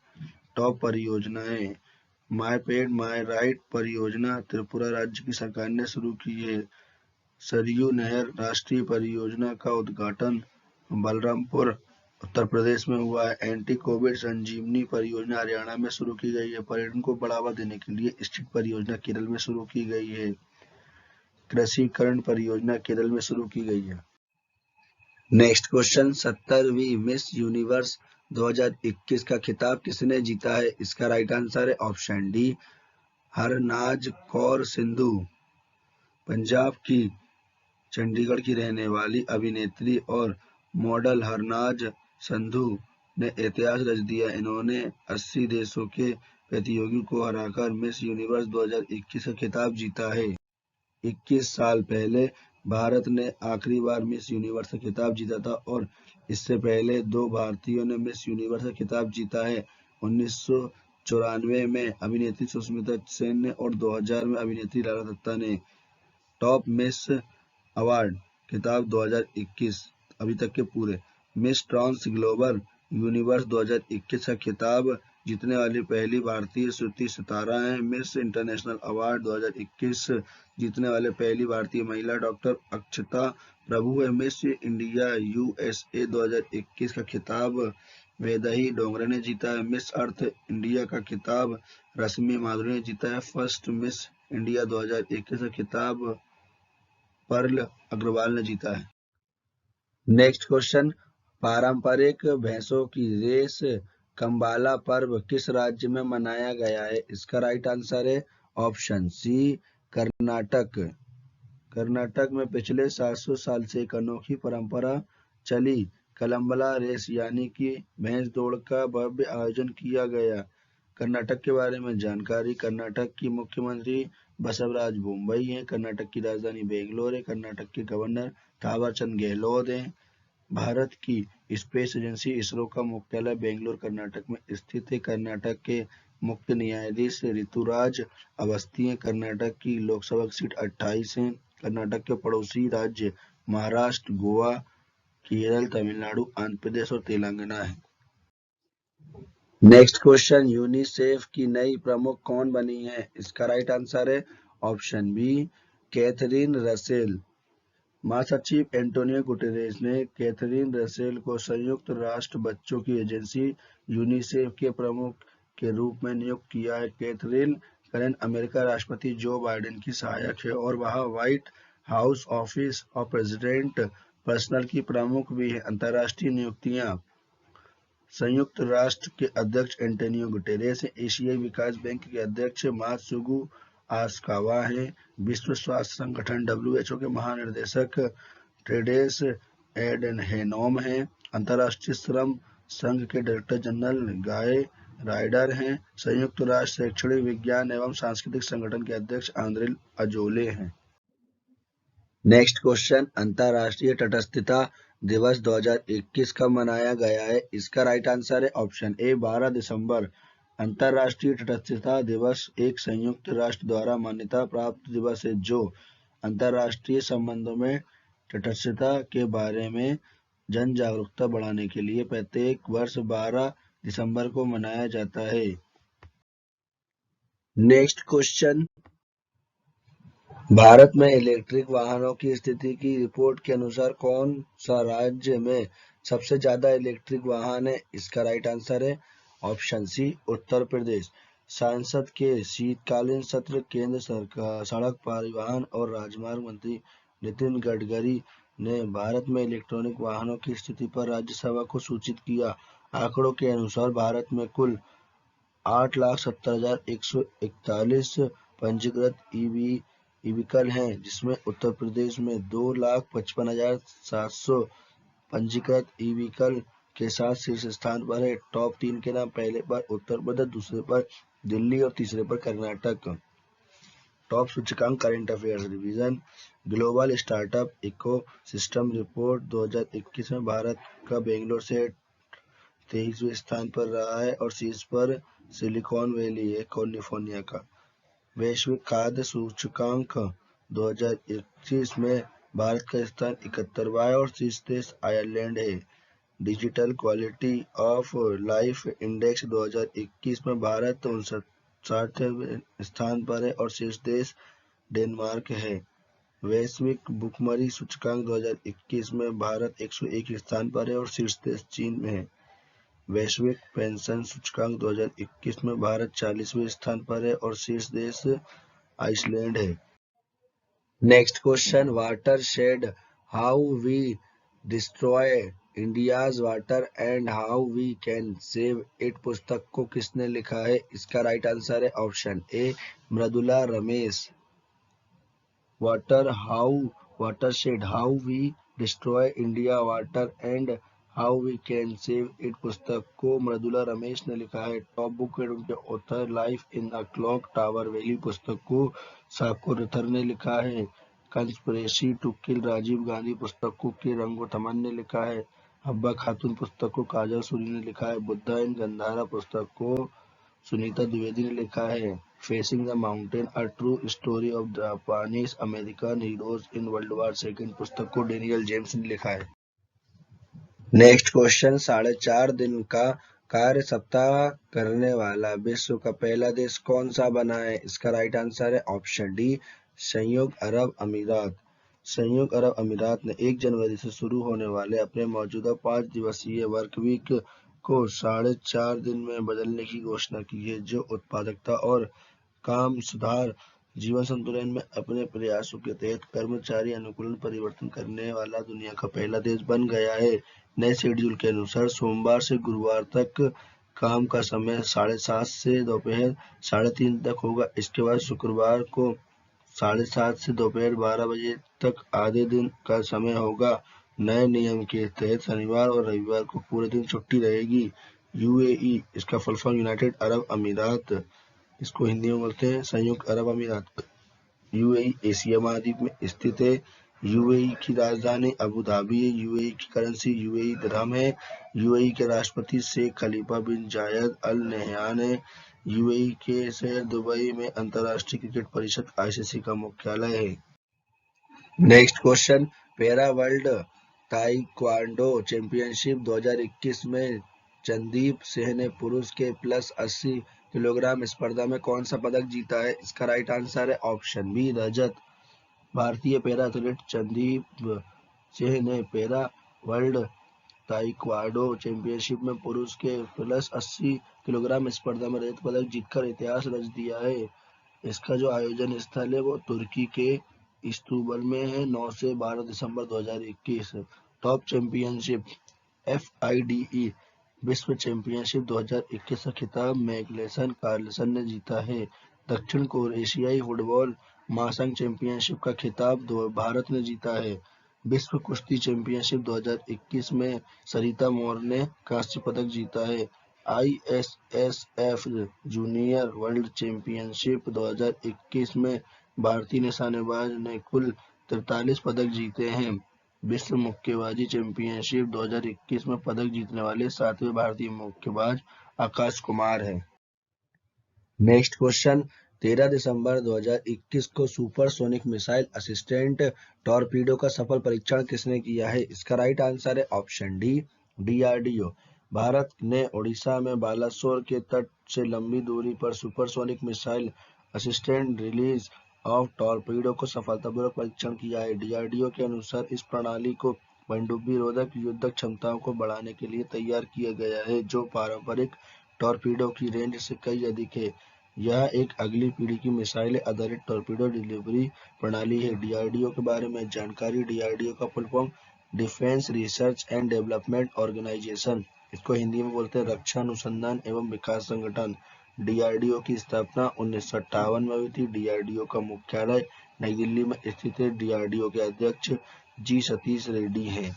[SPEAKER 1] टॉप परियोजनाएं। माई पेड माई राइट परियोजना त्रिपुरा राज्य की सरकार ने शुरू की है। सरयू नहर राष्ट्रीय परियोजना का उद्घाटन बलरामपुर उत्तर प्रदेश में हुआ है। एंटी कोविड संजीवनी परियोजना हरियाणा में शुरू की गई है। पर्यटन को बढ़ावा देने के लिए स्ट्रीट परियोजना केरल में शुरू की गई है। कृषिकरण परियोजना केरल में शुरू की गई है। नेक्स्ट क्वेश्चन, 70वीं मिस यूनिवर्स 2021 का खिताब किसने जीता है? इसका राइट आंसर है ऑप्शन डी हरनाज कौर सिंधु। पंजाब की चंडीगढ़ की रहने वाली अभिनेत्री और मॉडल हरनाज संधू ने इतिहास रच दिया। इन्होंने 80 देशों के प्रतियोगी को हराकर मिस यूनिवर्स 2021 का खिताब जीता है। 21 साल पहले भारत ने आखिरी बार मिस यूनिवर्स का खिताब जीता था और इससे पहले 2 भारतीयों ने मिस यूनिवर्स का खिताब जीता है। 1994 में अभिनेत्री सुष्मिता सेन ने और 2000 में अभिनेत्री लारा दत्ता ने। टॉप मिस अवार्ड खिताब 2021 अभी तक के पूरे। मिस ट्रांस ग्लोबल यूनिवर्स 2021 का खिताब जीतने वाली पहली भारतीय श्रुति सितारा हैं। मिस इंटरनेशनल अवार्ड 2021 जीतने वाले पहली भारतीय महिला डॉक्टर अक्षता प्रभु है। मिस इंडिया यूएसए 2021 का खिताब वैदेही डोंगरे ने जीता है। मिस अर्थ इंडिया का खिताब रश्मि माधुरी ने जीता है। फर्स्ट मिस इंडिया 2021 का खिताब पर्ल अग्रवाल ने जीता है। नेक्स्ट क्वेश्चन, पारंपरिक भैंसों की रेस कंबाला पर्व किस राज्य में मनाया गया है? इसका राइट आंसर है ऑप्शन सी कर्नाटक। कर्नाटक में पिछले 700 साल से एक अनोखी परंपरा चली कलम्बला रेस यानी कि भैंस दौड़ का भव्य आयोजन किया गया। कर्नाटक के बारे में जानकारी। कर्नाटक की मुख्यमंत्री बसवराज बोम्मई है। कर्नाटक की राजधानी बेंगलोर है। कर्नाटक के गवर्नर थावरचंद गहलोत हैं। भारत की स्पेस एजेंसी इसरो का मुख्यालय बेंगलोर कर्नाटक में स्थित है। कर्नाटक के मुख्य न्यायाधीश ऋतुराज अवस्थी हैं। कर्नाटक की लोकसभा सीट 28 है। कर्नाटक के पड़ोसी राज्य महाराष्ट्र, गोवा, केरल, तमिलनाडु, आंध्र प्रदेश और तेलंगाना है। नेक्स्ट क्वेश्चन, यूनिसेफ की नई प्रमुख कौन बनी है? इसका राइट आंसर है ऑप्शन बी कैथरीन रसेल। महासचिव एंटोनियो गुटेरेस ने कैथरीन रसेल को संयुक्त राष्ट्र बच्चों की एजेंसी यूनिसेफ के प्रमुख के रूप में नियुक्त किया है। कैथरीन करंट अमेरिका राष्ट्रपति जो बाइडेन की सहायक है और वह white house office of president personal की प्रमुख भी है। अंतर्राष्ट्रीय नियुक्तियां। संयुक्त राष्ट्र के अध्यक्ष एंटोनियो गुटेरेस हैं। एशियाई विकास बैंक के अध्यक्ष मात्सुगु आसकावा हैं। विश्व स्वास्थ्य संगठन WHO के महानिदेशक टेड्रोस एडहेनोम हैं। अंतर्राष्ट्रीय श्रम संघ के डायरेक्टर जनरल गाय राइडर हैं। संयुक्त राष्ट्र शैक्षणिक विज्ञान एवं सांस्कृतिक संगठन के अध्यक्ष आंद्रे अजोले हैं। नेक्स्ट क्वेश्चन, अंतर्राष्ट्रीय तटस्थता दिवस 2021 कब मनाया गया है? इसका राइट आंसर है ऑप्शन ए 12 दिसंबर। अंतर्राष्ट्रीय तटस्थता दिवस एक संयुक्त राष्ट्र द्वारा मान्यता प्राप्त दिवस है जो अंतर्राष्ट्रीय संबंधों में तटस्थता के बारे में जन जागरूकता बढ़ाने के लिए प्रत्येक वर्ष 12 दिसंबर को मनाया जाता है। नेक्स्ट क्वेश्चन, भारत में इलेक्ट्रिक वाहनों की स्थिति की रिपोर्ट के अनुसार कौन सा राज्य में सबसे ज्यादा इलेक्ट्रिक वाहन है? इसका राइट आंसर है ऑप्शन सी उत्तर प्रदेश। संसद के शीतकालीन सत्र केंद्र सरकार सड़क परिवहन और राजमार्ग मंत्री नितिन गडकरी ने भारत में इलेक्ट्रॉनिक वाहनों की स्थिति पर राज्यसभा को सूचित किया। आंकड़ों के अनुसार भारत में कुल 8,70,141 पंजीकृत व्हीकल हैं, जिसमें उत्तर प्रदेश में 2,55,700 पंजीकृत व्हीकल के साथ शीर्ष स्थान पर है। टॉप 3 के नाम पहले पर उत्तर प्रदेश, दूसरे पर दिल्ली और तीसरे पर कर्नाटक। टॉप सूचकांक current affairs revision. Global startup ecosystem report 2021 में भारत का बेंगलोर से 23वें स्थान पर रहा है और शीर्ष पर सिलिकॉन वैली है कैलिफोर्निया का। वैश्विक खाद्य सूचकांक 2021 में भारत का स्थान 71वां है और शीर्ष देश आयरलैंड है। Digital quality of life index 2021 में भारत 59वें स्थान पर है और शीर्ष देश डेनमार्क है। वैश्विक भुखमरी सूचकांक 2021 में भारत 101 स्थान पर है और शीर्ष देश चीन में है। वैश्विक पेंशन सूचकांक 2021 में भारत 40वें स्थान पर है और शीर्ष देश आइसलैंड है। Next question, watershed how we destroy India's water and how we can save it पुस्तक को किसने लिखा है? इसका राइट आंसर है option A Mridula Ramesh. Watershed how we destroy India water and how we can save it पुस्तक को मृदुला रमेश ने लिखा है। टॉप बुक एंड उनके author life in the clock tower valley पुस्तक को साकोर रथर ने लिखा है। Conspiracy to kill Rajiv Gandhi पुस्तक को के रंगोथमन ने लिखा है। हब्बा खातून पुस्तक को काजल सूरी ने लिखा है। बुद्धा इन गंधारा पुस्तक को सुनीता द्विवेदी ने लिखा है। Facing the mountain a true story of Japanese American heroes in world war second पुस्तक को डेनियल जेम्स ने लिखा है। नेक्स्ट क्वेश्चन, 4.5 दिन का कार्य सप्ताह करने वाला विश्व का पहला देश कौन सा बना है? इसका राइट आंसर है ऑप्शन डी संयुक्त अरब अमीरात। संयुक्त अरब अमीरात ने 1 जनवरी से शुरू होने वाले अपने मौजूदा 5 दिवसीय वर्क वीक को 4.5 दिन में बदलने की घोषणा की है, जो उत्पादकता और काम सुधार जीवन संतुलन में अपने प्रयासों के तहत कर्मचारी अनुकूलन परिवर्तन करने वाला दुनिया का पहला देश बन गया है। नए शेड्यूल के अनुसार सोमवार से गुरुवार तक काम का समय 7:30 से दोपहर 3:30 तक होगा। इसके बाद शुक्रवार को 7:30 से दोपहर 12 बजे तक आधे दिन का समय होगा। नए नियम के तहत शनिवार और रविवार को पूरे दिन छुट्टी रहेगी। यूएई, इसका फुल फॉर्म यूनाइटेड अरब अमीरात, इसको हिंदी में बोलते हैं संयुक्त अरब अमीरात। यूएई एशिया महाद्वीप में स्थित है। यूएई की राजधानी अबू धाबी है। यूएई की करेंसी यूएई दिरहम है। यूएई के राष्ट्रपति शेख खलीफा बिन जायद अल नहयान है। यूएई के शहर दुबई में अंतर्राष्ट्रीय क्रिकेट परिषद आईसीसी का मुख्यालय है। Next question, para world taekwondo championship 2021 में चंदीप सिंह ने पुरुष के +80 किलोग्राम स्पर्धा में कौन सा पदक जीता है? इसका राइट आंसर है ऑप्शन बी रजत। भारतीय पैरा एथलीट चंदीप सिंह ने पैरा वर्ल्ड ताइक्वांडो चैंपियनशिप में पुरुष के +80 किलोग्राम स्पर्धा में रजत पदक जीतकर इतिहास रच दिया है। इसका जो आयोजन स्थल है वो तुर्की के इस्तंबुल में है। 9 से 12 दिसंबर 2021। टॉप चैंपियनशिप FIDE विश्व चैंपियनशिप 2021 का खिताब मैग्नेसन कार्लसन ने जीता है। दक्षिण एशियाई फुटबॉल महासंघ चैंपियनशिप का खिताब भारत ने जीता है। विश्व कुश्ती चैंपियनशिप 2021 में सरिता मौर्य ने कांस्य पदक जीता है। ISSF जूनियर वर्ल्ड चैंपियनशिप 2021 में भारतीय निशानेबाज ने कुल 43 पदक जीते हैं। विश्व मुक्केबाजी चैंपियनशिप 2021 में पदक जीतने वाले 7वें भारतीय मुक्केबाज आकाश कुमार हैं। नेक्स्ट क्वेश्चन, 13 दिसंबर 2021 को सुपरसोनिक मिसाइल असिस्टेंट टॉरपीडो का सफल परीक्षण किसने किया है? इसका राइट आंसर है ऑप्शन डी DRDO। भारत ने ओडिशा में बालासोर के तट से लंबी दूरी पर supersonic missile assistant release of torpedo को सफलतापूर्वक परीक्षण किया है। DRDO के अनुसार इस प्रणाली को पनडुब्बी रोधक युद्धक क्षमताओं को बढ़ाने के लिए तैयार किया गया है, जो पारंपरिक टॉरपीडो की रेंज से कई अधिक है। यह एक अगली पीढ़ी की मिसाइल आधारित टॉरपीडो डिलीवरी प्रणाली है। DRDO के बारे में जानकारी। DRDO का full form Defence Research and Development Organisation, इसको हिंदी में बोलते हैं रक्षा अनुसंधान एवं विकास संगठन। DRDO की स्थापना 1958 में हुई थी। DRDO का मुख्यालय नई दिल्ली में स्थित है। DRDO के अध्यक्ष G सतीश रेड्डी हैं।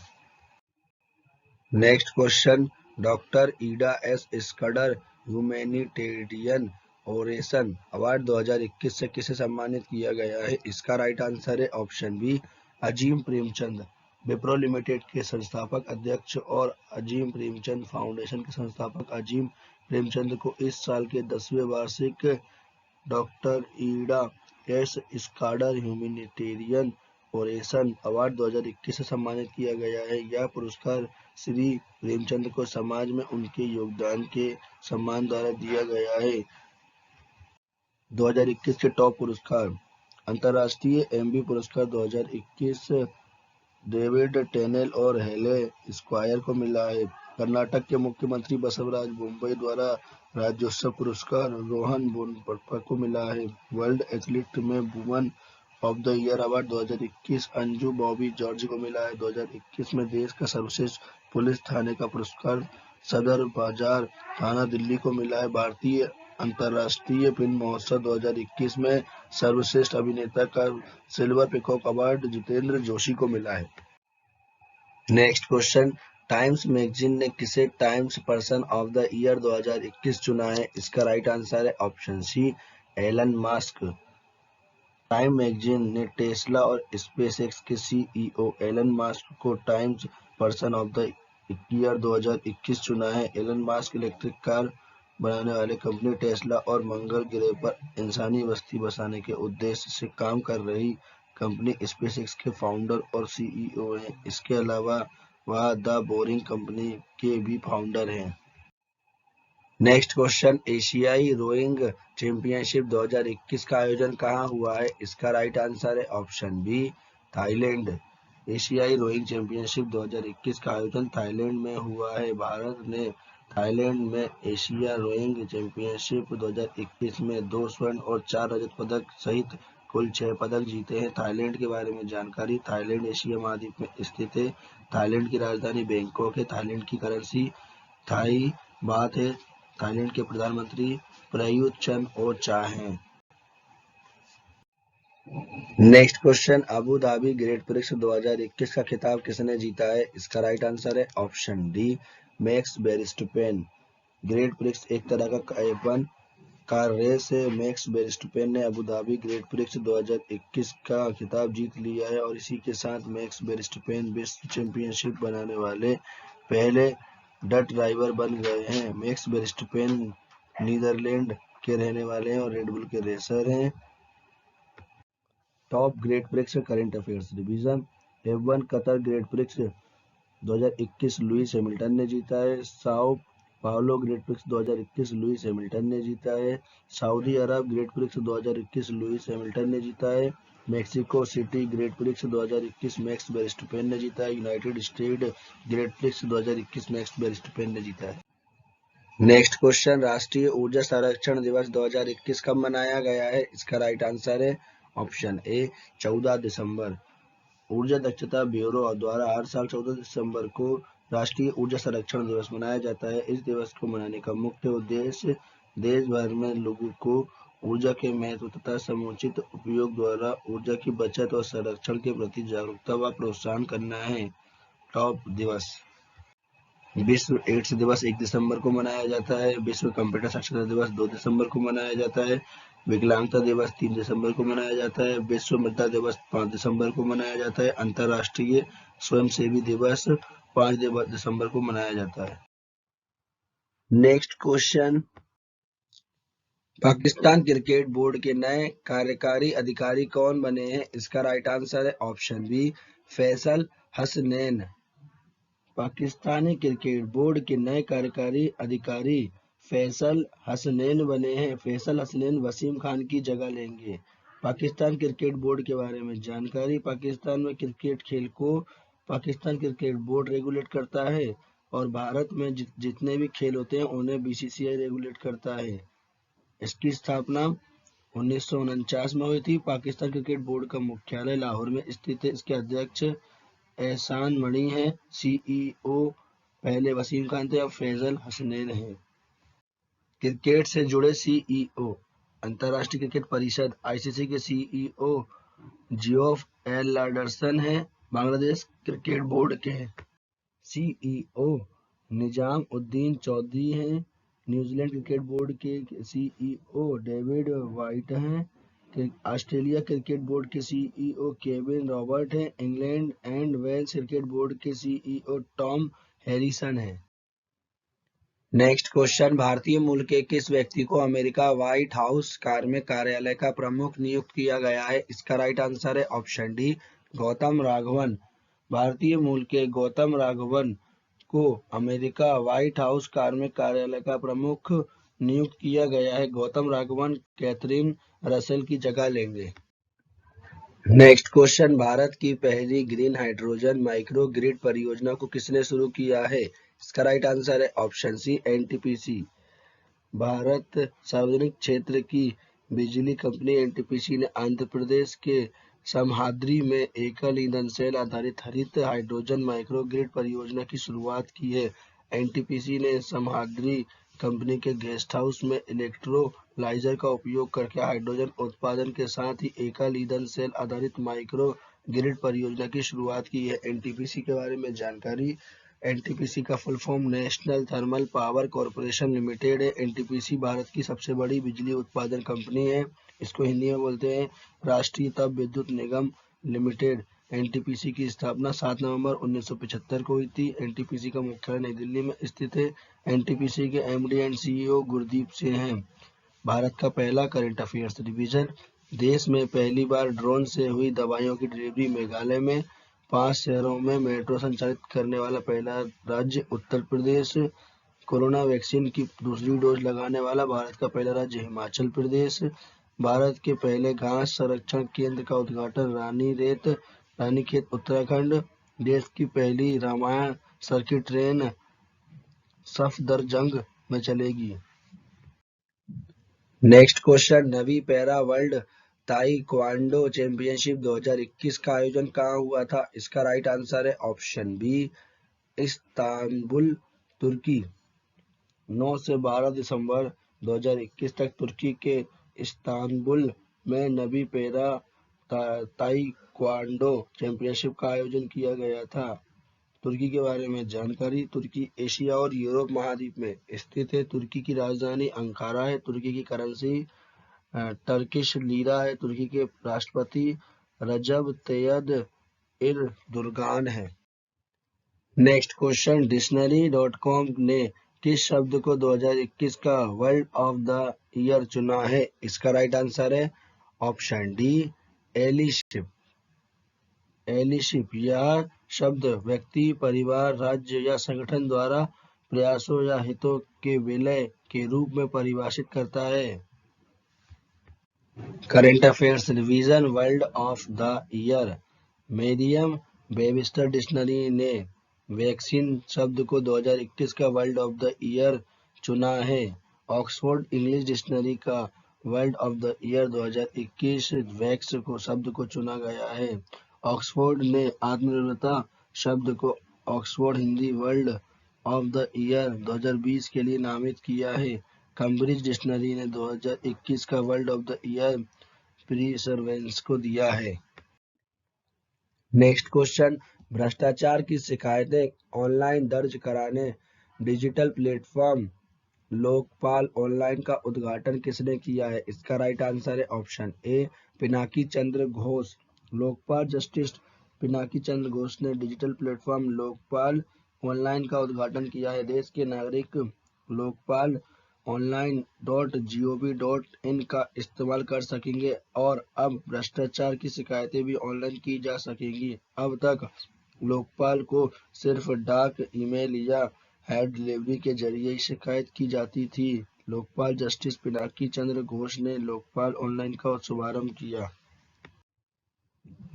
[SPEAKER 1] Next question, doctor Ida S Scudder humanitarian oration award 2021 से किसे सम्मानित किया गया है? इसका राइट आंसर है option B Azim Premchand. Wipro Limited के संस्थापक अध्यक्ष और अजीम प्रेमचंद फाउंडेशन के संस्थापक अजीम प्रेमचंद को इस साल के 10वें वार्षिक doctor Ida S Scudder humanitarian oration award 2021 से सम्मानित किया गया है। यह पुरस्कार श्री प्रेमचंद को समाज में उनके योगदान के सम्मान द्वारा दिया गया है। 2021 के टॉप पुरस्कार, अंतर्राष्ट्रीय एम्बी पुरस्कार 2021 डेविड टेनेल और हेले स्क्वायर को मिला है। कर्नाटक के मुख्यमंत्री बसवराज बोम्मई द्वारा राज्योत्सव पुरस्कार रोहन बोपन्ना को मिला है। वर्ल्ड एथलीट में woman of the year award 2021 Anju Bobby George को मिला है। 2021 में देश का सर्वश्रेष्ठ पुलिस थाने का पुरस्कार सदर बाजार थाना दिल्ली को मिला है। भारतीय अंतर्राष्ट्रीय फिल्म महोत्सव 2021 में सर्वश्रेष्ठ अभिनेता का silver peacock award Jitendra Joshi को मिला है। नेक्स्ट क्वेश्चन, टाइम्स मैगजीन ने किसे Times person of the year 2021 चुना है? इसका राइट आंसर है option C Elon Musk. Time magazine ने टेस्ला और स्पेसएक्स के CEO एलन मस्क को Times person of the year 2021 चुना है। एलन मस्क इलेक्ट्रिक कार बनाने वाली कंपनी टेस्ला और मंगल ग्रह पर इंसानी बस्ती बसाने के उद्देश्य से काम कर रही कंपनी स्पेसएक्स के फाउंडर और CEO हैं। इसके अलावा वह द बोरिंग कंपनी के भी फाउंडर हैं। नेक्स्ट क्वेश्चन, एशियाई रोइंग चैंपियनशिप 2021 का आयोजन कहाँ हुआ है? इसका राइट आंसर है ऑप्शन बी थाईलैंड। एशियाई रोइंग चैंपियनशिप 2021 का आयोजन थाईलैंड में हुआ है। भारत ने थाईलैंड में एशिया रोइंग चैंपियनशिप 2021 में 2 स्वर्ण और 4 रजत पदक सहित कुल 6 पदक जीते हैं। थाईलैंड के बारे में जानकारी। थाईलैंड एशिया महाद्वीप में स्थित है। थाईलैंड की राजधानी बैंकॉक है। थाईलैंड की करेंसी थाई बात है। थाईलैंड के प्रधानमंत्री प्रयुत चन ओ चा हैं। Next question, Abu Dhabi great prix 2021 का खिताब किसने जीता है? इसका राइट आंसर है option D, max Verstappen. Great prix एक तरह का F1 कार रेस है। मैक्स वेरस्टैपेन ने अबू धाबी ग्रेट प्रिक्स 2021 का खिताब जीत लिया है और इसी के साथ मैक्स वेरस्टैपेन विश्व चैंपियनशिप बनाने वाले पहले डच ड्राइवर बन गए हैं। मैक्स वेरस्टैपेन नीदरलैंड के रहने वाले हैं और रेडबुल के रेसर हैं। Top great prix current affairs revision. F1 Qatar great prix 2021 Lewis Hamilton ने जीता है। Sao Paulo great prix 2021 Lewis Hamilton ने जीता है। सऊदी अरब ग्रेट प्रिक्स 2021 लुइस हैमिल्टन ने जीता है। Mexico city great prix 2021 max Verstappen ने जीता है। United state great prix 2021 max Verstappen ने जीता है। नेक्स्ट क्वेश्चन, राष्ट्रीय ऊर्जा संरक्षण दिवस 2021 कब मनाया गया है? इसका राइट आंसर है ऑप्शन ए, 14 दिसंबर। ऊर्जा दक्षता ब्यूरो द्वारा हर साल 14 दिसंबर को राष्ट्रीय ऊर्जा संरक्षण दिवस मनाया जाता है। इस दिवस को मनाने का मुख्य उद्देश्य देश भर में लोगों को ऊर्जा के महत्व तथा समुचित उपयोग द्वारा ऊर्जा की बचत और संरक्षण के प्रति जागरूकता व प्रोत्साहन करना है। टॉप दिवस, विश्व एड्स दिवस 1 दिसंबर को मनाया जाता है। विश्व कंप्यूटर साक्षरता दिवस 2 दिसंबर को मनाया जाता है। विकलांगता दिवस 3 दिसंबर को मनाया जाता है। विश्व मृदा दिवस 5 दिसंबर को मनाया जाता है। अंतर्राष्ट्रीय स्वयंसेवी दिवस 5 दिसंबर को मनाया जाता है। Next question, Pakistan cricket board के नए कार्यकारी अधिकारी कौन बने हैं? इसका राइट आंसर है option B, Faisal Hasnain. Pakistani cricket board के नए कार्यकारी अधिकारी फैसल हसनैन बने हैं। फैसल हसनैन वसीम खान की जगह लेंगे। पाकिस्तान क्रिकेट बोर्ड के बारे में जानकारी। पाकिस्तान में क्रिकेट खेल को पाकिस्तान क्रिकेट बोर्ड रेगुलेट करता है और भारत में जितने भी खेल होते हैं उन्हें BCCI रेगुलेट करता है। इसकी स्थापना 1949 में हुई थी। पाकिस्तान क्रिकेट बोर्ड का मुख्यालय लाहौर में स्थित है। इसके अध्यक्ष एहसान मणि है। CEO पहले वसीम खान थे, अब फैसल हसनैन है। क्रिकेट से जुड़े CEO, अंतर्राष्ट्रीय क्रिकेट परिषद ICC के CEO जियोफ एल लाडरसन है। बांग्लादेश क्रिकेट बोर्ड के CEO निजाम उद्दीन चौधरी हैं। न्यूजीलैंड क्रिकेट बोर्ड के CEO डेविड वाइट हैं। ऑस्ट्रेलिया क्रिकेट बोर्ड के CEO केविन रॉबर्ट हैं। England and Wales cricket board के CEO टॉम हैरिसन हैं। नेक्स्ट क्वेश्चन, भारतीय मूल के किस व्यक्ति को अमेरिका व्हाइट हाउस में कार्यालय का प्रमुख नियुक्त किया गया है? इसका राइट आंसर है ऑप्शन डी, गौतम राघवन। भारतीय मूल के गौतम राघवन को अमेरिका व्हाइट हाउस में कार्यालय का प्रमुख नियुक्त किया गया है। गौतम राघवन कैथरीन रसेल की जगह लेंगे। नेक्स्ट क्वेश्चन, भारत की पहली ग्रीन हाइड्रोजन माइक्रो ग्रिड परियोजना को किसने शुरू किया है? इसका राइट आंसर है ऑप्शन सी, NTPC। भारत सार्वजनिक क्षेत्र की बिजली कंपनी NTPC ने आंध्र प्रदेश के समहाद्री में एकल ईंधन सेल आधारित हरित हाइड्रोजन माइक्रो ग्रिड परियोजना की शुरुआत की है। NTPC ने समहाद्री कंपनी के गेस्ट हाउस में इलेक्ट्रोलाइजर का उपयोग करके हाइड्रोजन उत्पादन के साथ ही एकल ईंधन सेल आधारित माइक्रो ग्रिड परियोजना की शुरुआत की है। NTPC के बारे में जानकारी। NTPC का full form national thermal power corporation limited है। NTPC भारत की सबसे बड़ी बिजली उत्पादन कंपनी है। इसको हिंदी में बोलते हैं राष्ट्रीय ताप विद्युत निगम लिमिटेड। NTPC की स्थापना 7 नवंबर 1975 को हुई थी। NTPC का मुख्यालय नई दिल्ली में स्थित है। NTPC के MD and CEO Gurdeep Singh हैं। भारत का पहला करंट अफेयर्स रिवीजन। देश में पहली बार ड्रोन से हुई दवाइयों की डिलीवरी। मेघालय में 5 शहरों में मेट्रो संचालित करने वाला पहला राज्य उत्तर प्रदेश। कोरोना वैक्सीन की दूसरी डोज लगाने वाला भारत का पहला राज्य हिमाचल प्रदेश। भारत के पहले घास संरक्षण केंद्र का उद्घाटन रानीखेत उत्तराखंड। देश की पहली रामायण सर्किट ट्रेन सफदरजंग में चलेगी। नेक्स्ट क्वेश्चन, नवी पैरा वर्ल्ड ताइक्वांडो चैंपियनशिप 2021 का आयोजन कहाँ हुआ था? इसका राइट आंसर है ऑप्शन बी, इस्तांबुल, तुर्की। 9 से 12 दिसंबर 2021 तक तुर्की के इस्तांबुल में नबी पैरा ताइक्वांडो चैंपियनशिप का आयोजन किया गया था। तुर्की के बारे में जानकारी। तुर्की एशिया और यूरोप महाद्वीप में स्थित है। तुर्की की राजधानी अंकारा है। तुर्की की करेंसी टर्किश लीरा है। तुर्की के राष्ट्रपति रजब तैयब एर्दोगान है। नेक्स्ट क्वेश्चन, डिक्शनरी.com ने किस शब्द को 2021 का वर्ड ऑफ द ईयर चुना है? इसका राइट आंसर है ऑप्शन डी, एलीशिप। एलीशिप यह शब्द व्यक्ति, परिवार, राज्य या संगठन द्वारा प्रयासों या हितों के विलय के रूप में परिभाषित करता है। Current affairs revision, word of the year. मेरियम Webster dictionary ने वैक्सीन शब्द को 2021 का वर्ड ऑफ द ईयर चुना है। ऑक्सफोर्ड इंग्लिश डिक्शनरी का word of the year 2021 wax को शब्द को चुना गया है। ऑक्सफोर्ड ने आत्मनिर्भरता शब्द को Oxford Hindi word of the year 2020 के लिए नामित किया है। कैम्ब्रिज डिक्शनरी ने 2021 का वर्ड ऑफ द ईयर प्रिसर्वेंस को दिया है। नेक्स्ट क्वेश्चन, भ्रष्टाचार की शिकायतें ऑनलाइन दर्ज कराने डिजिटल प्लेटफॉर्म लोकपाल ऑनलाइन का उद्घाटन किसने किया है? इसका राइट आंसर है option A, Pinaki Chandra Ghosh. Lokpal Justice Pinaki Chandra Ghosh ने डिजिटल प्लेटफॉर्म लोकपाल ऑनलाइन का उद्घाटन किया है। देश के नागरिक लोकपाल online.gov.in का इस्तेमाल कर सकेंगे और अब भ्रष्टाचार की शिकायतें भी ऑनलाइन की जा सकेंगी। अब तक लोकपाल को सिर्फ डाक, ईमेल या हेड डिलीवरी के जरिए ही शिकायत की जाती थी। लोकपाल जस्टिस पिनाकी चंद्र घोष ने लोकपाल ऑनलाइन का शुभारंभ किया।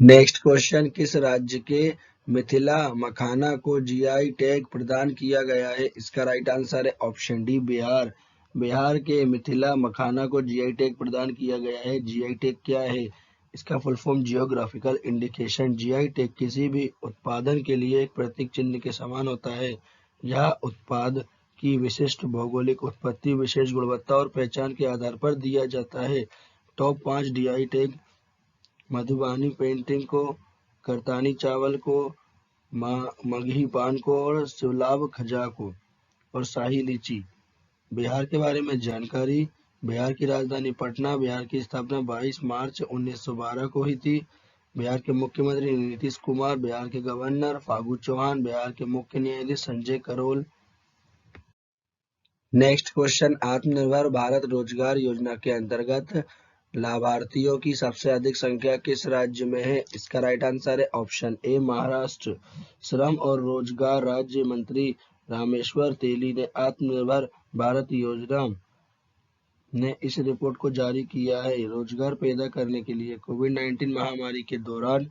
[SPEAKER 1] नेक्स्ट क्वेश्चन, किस राज्य के मिथिला मखाना को जीआई टैग प्रदान किया गया है? इसका राइट आंसर है ऑप्शन डी, बिहार। बिहार के मिथिला मखाना को जीआई टैग प्रदान किया गया है। जीआई टैग क्या है? इसका full form geographical indication. GI tag किसी भी उत्पादन के लिए एक प्रतीक चिन्ह के समान होता है। यह उत्पाद की विशिष्ट भौगोलिक उत्पत्ति, विशेष गुणवत्ता और पहचान के आधार पर दिया जाता है। Top 5 GI tag: Madhubani painting को, करतानी चावल को, मगही पान को और शिवलाभ खजा को और शाही लीची। बिहार के बारे में जानकारी। बिहार की राजधानी पटना। बिहार की स्थापना 22 मार्च 1912 को हुई थी। बिहार के मुख्यमंत्री नीतीश कुमार। बिहार के गवर्नर फागू चौहान। बिहार के मुख्य न्यायाधीश संजय करोल। नेक्स्ट क्वेश्चन, आत्मनिर्भर भारत रोजगार योजना के अंतर्गत लाभार्थियों की सबसे अधिक संख्या किस राज्य में है? इसका राइट आंसर है ऑप्शन ए, महाराष्ट्र। श्रम और रोजगार राज्य मंत्री रामेश्वर तेली ने आत्मनिर्भर भारत योजना ने इस रिपोर्ट को जारी किया है। रोजगार पैदा करने के लिए कोविड-19 महामारी के दौरान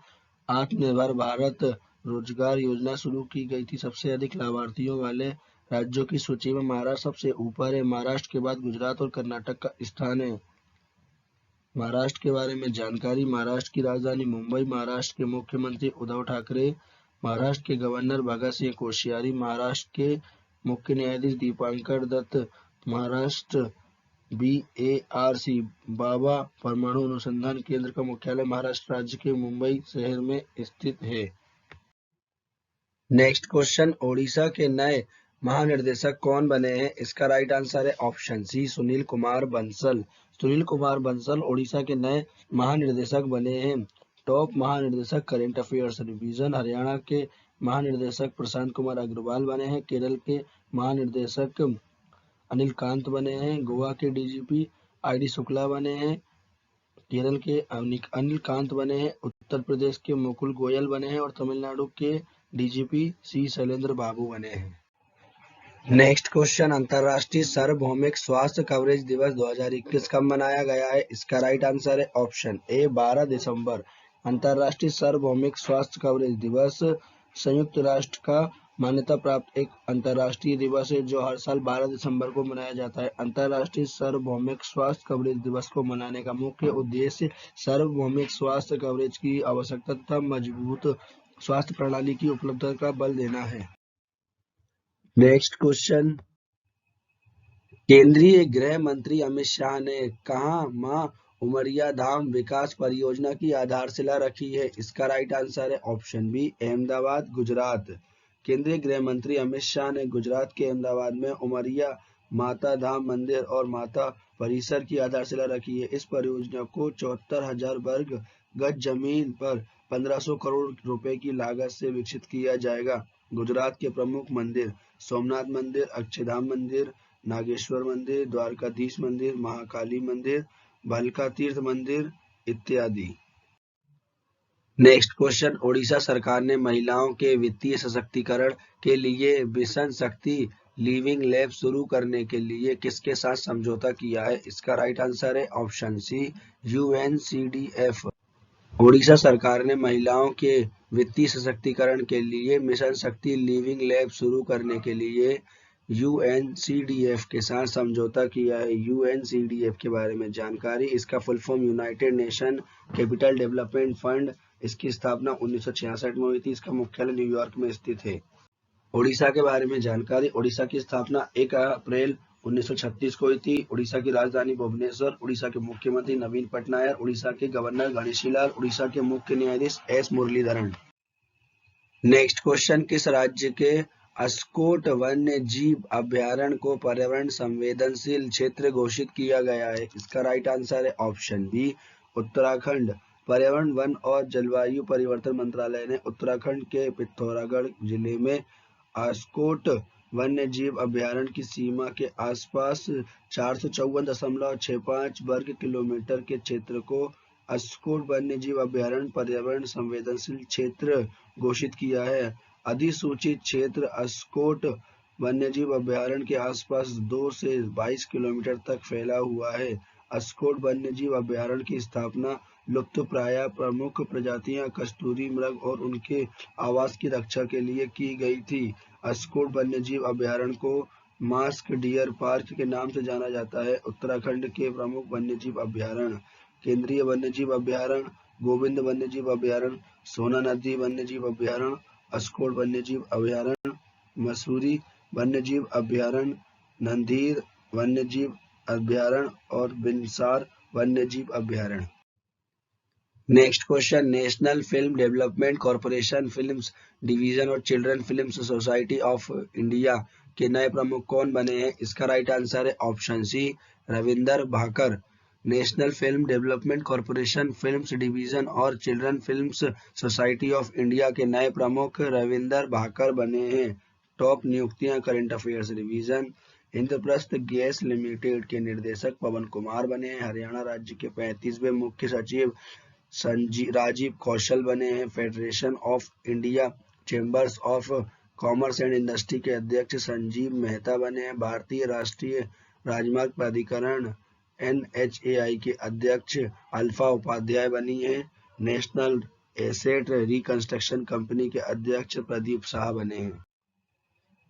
[SPEAKER 1] आत्मनिर्भर भारत रोजगार योजना शुरू की गई थी। सबसे अधिक लाभार्थियों वाले राज्यों की सूची में महाराष्ट्र सबसे ऊपर है। महाराष्ट्र के बाद गुजरात और कर्नाटक का स्थान है। महाराष्ट्र के बारे में जानकारी। महाराष्ट्र की राजधानी मुंबई। महाराष्ट्र के मुख्यमंत्री उद्धव ठाकरे। महाराष्ट्र के गवर्नर भगत सिंह कोश्यारी। महाराष्ट्र के मुख्य न्यायाधीश दीपांकर दत्त। महाराष्ट्र BARC बाबा परमाणु अनुसंधान केंद्र का मुख्यालय महाराष्ट्र राज्य के मुंबई शहर में स्थित है। नेक्स्ट क्वेश्चन, ओडिशा के नए महानिर्देशक कौन बने हैं? इसका राइट आंसर है ऑप्शन सी, सुनील कुमार बंसल। सुनील कुमार बंसल ओडिशा के नए महानिर्देशक बने हैं। टॉप महानिर्देशक करंट अफेयर्स रिवीजन। हरियाणा के महानिर्देशक प्रशांत कुमार अग्रवाल बने हैं। केरल के महानिर्देशक अनिल कांत बने हैं। गोवा के डीजीपी ID शुक्ला बने हैं। केरल के अनिल कांत बने हैं। उत्तर प्रदेश के मुकुल गोयल बने हैं और तमिलनाडु के डीजीपी C शैलेंद्र बाबू बने हैं। नेक्स्ट क्वेश्चन, अंतर्राष्ट्रीय सार्वभौमिक स्वास्थ्य कवरेज दिवस 2021 कब मनाया गया है? इसका राइट आंसर है ऑप्शन ए, 12 दिसंबर। अंतर्राष्ट्रीय सार्वभौमिक स्वास्थ्य कवरेज दिवस संयुक्त राष्ट्र का मान्यता प्राप्त एक अंतर्राष्ट्रीय दिवस है जो हर साल 12 दिसंबर को मनाया जाता है। अंतर्राष्ट्रीय सार्वभौमिक स्वास्थ्य कवरेज दिवस को मनाने का मुख्य उद्देश्य सार्वभौमिक स्वास्थ्य कवरेज की आवश्यकता तथा मजबूत स्वास्थ्य प्रणाली की उपलब्धता का बल देना है। नेक्स्ट क्वेश्चन, केंद्रीय गृह मंत्री अमित शाह ने कहाँ मां उमरिया धाम विकास परियोजना की आधारशिला रखी है? इसका राइट आंसर है ऑप्शन बी अहमदाबाद, गुजरात। केंद्रीय गृह मंत्री अमित शाह ने गुजरात के अहमदाबाद में उमरिया माता धाम मंदिर और माता परिसर की आधारशिला रखी है। इस परियोजना को 74,000 वर्ग गज जमीन पर 1500 करोड़ रुपए की लागत से विकसित किया जाएगा। गुजरात के प्रमुख मंदिर सोमनाथ मंदिर, अक्षरधाम मंदिर, नागेश्वर मंदिर, द्वारकाधीश मंदिर, महाकाली मंदिर, भालका तीर्थ मंदिर इत्यादि। नेक्स्ट क्वेश्चन, ओडिशा सरकार ने महिलाओं के वित्तीय सशक्तिकरण के लिए मिशन शक्ति लिविंग लैब शुरू करने के लिए किसके साथ समझौता किया है? इसका राइट आंसर है ऑप्शन सी UNCDF। ओडिशा सरकार ने महिलाओं के वित्तीय सशक्तिकरण के लिए मिशन शक्ति लिविंग लैब शुरू करने के लिए UNCDF के साथ समझौता किया है। UNCDF के बारे में जानकारी, इसका full form United nation capital development fund. इसकी स्थापना 1966 में हुई थी। इसका मुख्यालय न्यूयॉर्क में स्थित है। ओडिशा के बारे में जानकारी, ओडिशा की स्थापना 1 अप्रैल 1936 को हुई थी। उड़ीसा की राजधानी भुवनेश्वर। उड़ीसा के मुख्यमंत्री नवीन पटनायक। उड़ीसा के गवर्नर गणेशी लाल। उड़ीसा के मुख्य न्यायाधीश S मुरलीधरन। नेक्स्ट क्वेश्चन, किस राज्य के अस्कोट वन्य जीव अभयारण्य को पर्यावरण संवेदनशील क्षेत्र घोषित किया गया है? इसका राइट आंसर है ऑप्शन बी उत्तराखंड। पर्यावरण, वन और जलवायु परिवर्तन मंत्रालय ने उत्तराखंड के पिथौरागढ़ जिले में अस्कोट वन्य जीव अभयारण्य की सीमा के आसपास 454.65 वर्ग किलोमीटर के क्षेत्र को अस्कोट वन्य जीव अभयारण्य पर्यावरण संवेदनशील क्षेत्र घोषित किया है। अधिसूचित क्षेत्र अस्कोट वन्यजीव अभयारण्य के आसपास 2 से 22 किलोमीटर तक फैला हुआ है। अस्कोट वन्यजीव अभयारण्य की स्थापना लुप्तप्राय प्रमुख प्रजातियां कस्तूरी मृग और उनके आवास की रक्षा के लिए की गई थी। अस्कोट वन्यजीव अभयारण्य को मास्क डियर पार्क के नाम से जाना जाता है। उत्तराखंड के प्रमुख वन्यजीव अभयारण्य केंद्रीय वन्यजीव अभयारण्य, गोविंद वन्यजीव अभयारण्य, सोना नदी वन्यजीव अभयारण्य, अस्कोट वन्यजीव अभयारण्य, मसूरी वन्यजीव अभयारण्य, नंदीर वन्यजीव अभयारण्य और बिनसार वन्यजीव अभयारण्य। Next question, national film development corporation films division और children films society of India के नए प्रमुख कौन बने हैं? इसका राइट आंसर है option C Ravinder Bhakar. National film development corporation films division और children films society of India के नए प्रमुख रविंदर भाकर बने हैं। टॉप नियुक्तियां, current affairs revision. Indraprastha gas limited के निर्देशक पवन कुमार बने हैं। हरियाणा राज्य के 35वें मुख्य सचिव राजीव कौशल बने हैं। Federation of India chambers of commerce and industry के अध्यक्ष संजीव मेहता बने हैं। भारतीय राष्ट्रीय राजमार्ग प्राधिकरण NHAI के अध्यक्ष अल्फा उपाध्याय बनी है। नेशनल एसेट रिकंस्ट्रक्शन कंपनी के अध्यक्ष प्रदीप शाह बने हैं।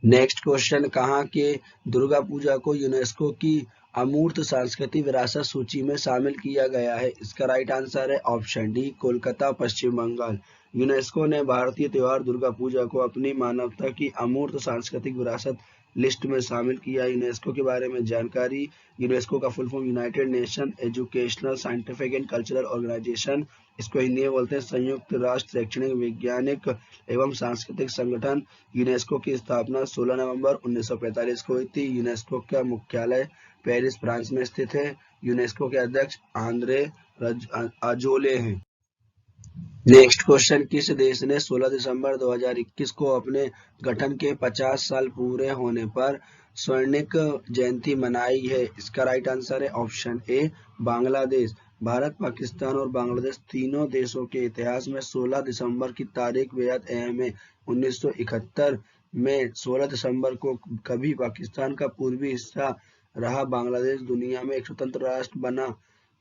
[SPEAKER 1] नेक्स्ट क्वेश्चन, कहाँ के दुर्गा पूजा को यूनेस्को की अमूर्त सांस्कृतिक विरासत सूची में शामिल किया गया है? इसका राइट आंसर है ऑप्शन डी कोलकाता, पश्चिम बंगाल। यूनेस्को ने भारतीय त्योहार दुर्गा पूजा को अपनी मानवता की अमूर्त सांस्कृतिक विरासत लिस्ट में शामिल किया। यूनेस्को के बारे में जानकारी, यूनेस्को का full form United Nation Educational Scientific and Cultural Organisation. इसको हिंदी में बोलते हैं संयुक्त राष्ट्र शैक्षणिक वैज्ञानिक एवं सांस्कृतिक संगठन। यूनेस्को की स्थापना 16 नवंबर 1945 को हुई थी। यूनेस्को का मुख्यालय पेरिस, फ्रांस में स्थित है। यूनेस्को के अध्यक्ष आंद्रे अजोले हैं। नेक्स्ट क्वेश्चन, किस देश ने 16 दिसंबर 2021 को अपने गठन के 50 साल पूरे होने पर स्वर्णिक जयंती मनाई है? इसका राइट आंसर है ऑप्शन ए बांग्लादेश। भारत, पाकिस्तान और बांग्लादेश तीनों देशों के इतिहास में 16 दिसंबर की तारीख बेहद अहम है। 1971 में 16 दिसंबर को कभी पाकिस्तान का पूर्वी हिस्सा रहा बांग्लादेश दुनिया में एक स्वतंत्र राष्ट्र बना।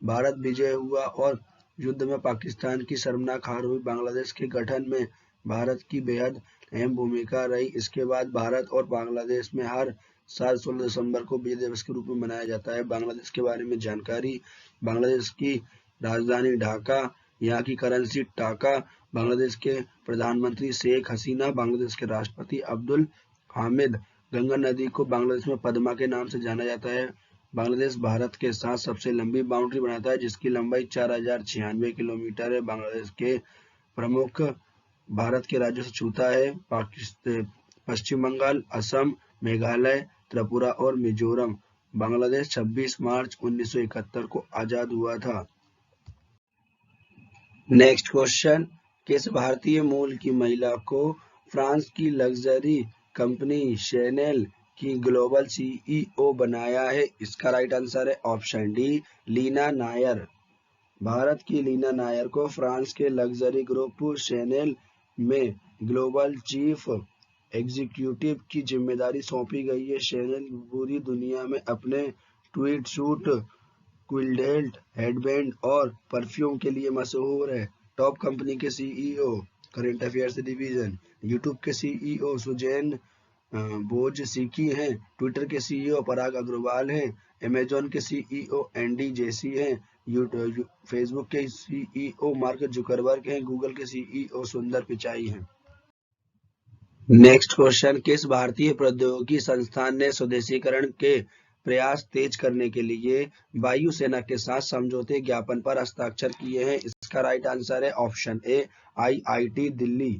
[SPEAKER 1] भारत विजय हुआ और युद्ध में पाकिस्तान की शर्मनाक हार हुई। बांग्लादेश के गठन में भारत की बेहद अहम भूमिका रही। इसके बाद भारत और बांग्लादेश में हर साल 16 दिसंबर को विजय दिवस के रूप में मनाया जाता है। बांग्लादेश के बारे में जानकारी, बांग्लादेश की राजधानी ढाका, यहाँ की करेंसी टाका, बांग्लादेश के प्रधानमंत्री शेख हसीना, बांग्लादेश के राष्ट्रपति अब्दुल हामिद, गंगा नदी को बांग्लादेश में पद्मा के नाम से जाना जाता है। बांग्लादेश भारत के साथ सबसे लंबी बाउंड्री बनाता है जिसकी लंबाई 4096 किलोमीटर है। बांग्लादेश के प्रमुख भारत के राज्यों से छूता है पाकिस्तान, पश्चिम बंगाल, असम, मेघालय, त्रिपुरा और मिजोरम। बांग्लादेश 26 मार्च 1971 को आजाद हुआ था। नेक्स्ट क्वेश्चन, किस भारतीय मूल की महिला को फ्रांस की लग्जरी कंपनी शैनेल की ग्लोबल सीईओ बनाया है? इसका राइट आंसर है ऑप्शन डी, लीना नायर। भारत की लीना नायर को फ्रांस के लग्जरी ग्रुप शैनेल में ग्लोबल चीफ एग्जीक्यूटिव की जिम्मेदारी सौंपी गई है। शैनेल पूरी दुनिया में अपने ट्वीट सूट, क्विल्डेंट, हेडबैंड और परफ्यूम के लिए मशहूर है। टॉप कंपनी के CEO current affairs division, YouTube के सीईओ सुजैन बोज सीकी हैं, ट्विटर के सीईओ पराग अग्रवाल हैं, अमेजॉन के सीईओ एंडी जेसी हैं, फेसबुक के सीईओ मार्क जुकरबर्ग हैं, गूगल के सीईओ सुंदर पिचाई हैं। नेक्स्ट क्वेश्चन, किस भारतीय प्रौद्योगिकी संस्थान ने स्वदेशीकरण के प्रयास तेज करने के लिए वायुसेना के साथ समझौते ज्ञापन पर हस्ताक्षर किए हैं? इसका राइट आंसर है ऑप्शन ए, आईआईटी दिल्ली।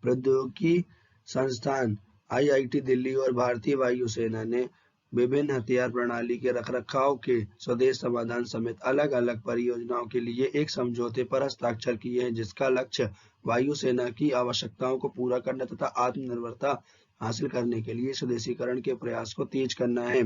[SPEAKER 1] प्रौद्योगिकी संस्थान आईआईटी दिल्ली और भारतीय वायुसेना ने विभिन्न हथियार प्रणाली के रखरखाव के स्वदेश समाधान समेत अलग अलग परियोजनाओं के लिए एक समझौते पर हस्ताक्षर किए हैं जिसका लक्ष्य वायुसेना की आवश्यकताओं को पूरा करना तथा आत्मनिर्भरता हासिल करने के लिए स्वदेशीकरण के प्रयास को तेज करना है।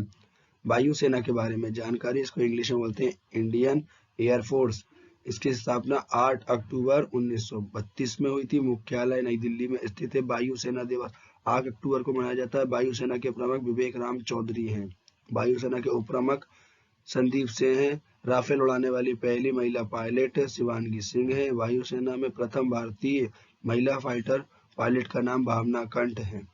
[SPEAKER 1] वायुसेना के बारे में जानकारी, इसको इंग्लिश में बोलते हैं इंडियन एयरफोर्स। इसकी स्थापना 8 अक्टूबर 1932 में हुई थी। मुख्यालय नई दिल्ली में स्थित है। वायुसेना दिवस 8 अक्टूबर को मनाया जाता है। वायुसेना के प्रमुख विवेक राम चौधरी हैं। वायुसेना के उपप्रमुख संदीप सिंह हैं। राफेल उड़ाने वाली पहली महिला पायलट शिवांगी सिंह है। वायुसेना में प्रथम भारतीय महिला फाइटर पायलट का नाम भावना कंठ है।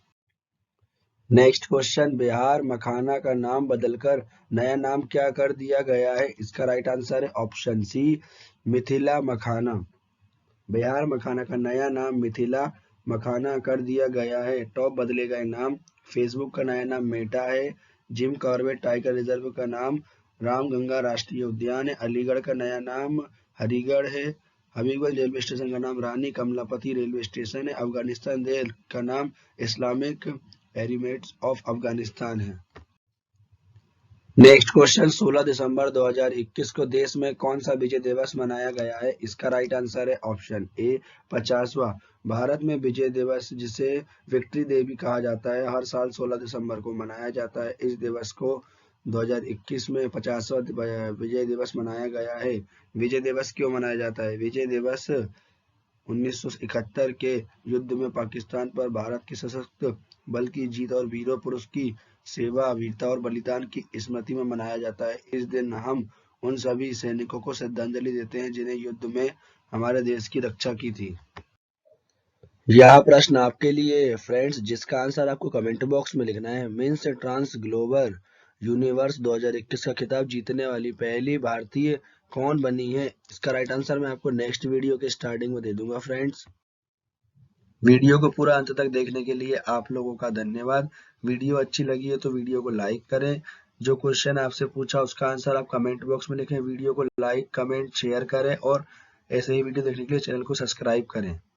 [SPEAKER 1] नेक्स्ट क्वेश्चन, बिहार मखाना का नाम बदलकर नया नाम क्या कर दिया गया है? इसका राइट आंसर है ऑप्शन सी, मिथिला मखाना। बिहार मखाना का नया नाम मिथिला मखाना कर दिया गया है। टॉप बदले गए नाम, फेसबुक का नया नाम मेटा है। जिम कॉर्बेट टाइगर रिजर्व का नाम रामगंगा राष्ट्रीय उद्यान है। अलीगढ़ का नया नाम हरिगढ़ है। हबीबगंज रेलवे स्टेशन का नाम रानी कमलापति रेलवे स्टेशन है। अफगानिस्तान देश का नाम इस्लामिक एमिरेट्स ऑफ अफगानिस्तान है। नेक्स्ट क्वेश्चन, 16 दिसंबर 2021 को देश में कौन सा विजय दिवस मनाया गया है? इसका राइट आंसर है ऑप्शन ए, 50वां। भारत में विजय दिवस, जिसे विक्ट्री डे भी कहा जाता है, हर साल 16 दिसंबर को मनाया जाता है। इस दिवस को 2021 में 50वां विजय दिवस मनाया गया है। विजय दिवस क्यों मनाया जाता है? विजय दिवस 1971 के युद्ध में पाकिस्तान पर भारत के सशस्त्र बल की जीत और वीरों पुरुष की सेवा, वीरता और बलिदान की स्मृति में मनाया जाता है। इस दिन हम उन सभी सैनिकों को श्रद्धांजलि देते हैं जिन्हें युद्ध में हमारे देश की रक्षा की थी। यह प्रश्न आपके लिए फ्रेंड्स, जिसका आंसर आपको कमेंट बॉक्स में लिखना है। मिस ट्रांस ग्लोबल यूनिवर्स 2021 का खिताब जीतने वाली पहली भारतीय कौन बनी है? इसका राइट आंसर मैं आपको नेक्स्ट वीडियो के स्टार्टिंग में दे दूंगा फ्रेंड्स। वीडियो को पूरा अंत तक देखने के लिए आप लोगों का धन्यवाद। वीडियो अच्छी लगी है तो वीडियो को लाइक करें। जो क्वेश्चन आपसे पूछा उसका आंसर आप कमेंट बॉक्स में लिखें। वीडियो को लाइक, कमेंट, शेयर करें और ऐसे ही वीडियो देखने के लिए चैनल को सब्सक्राइब करें।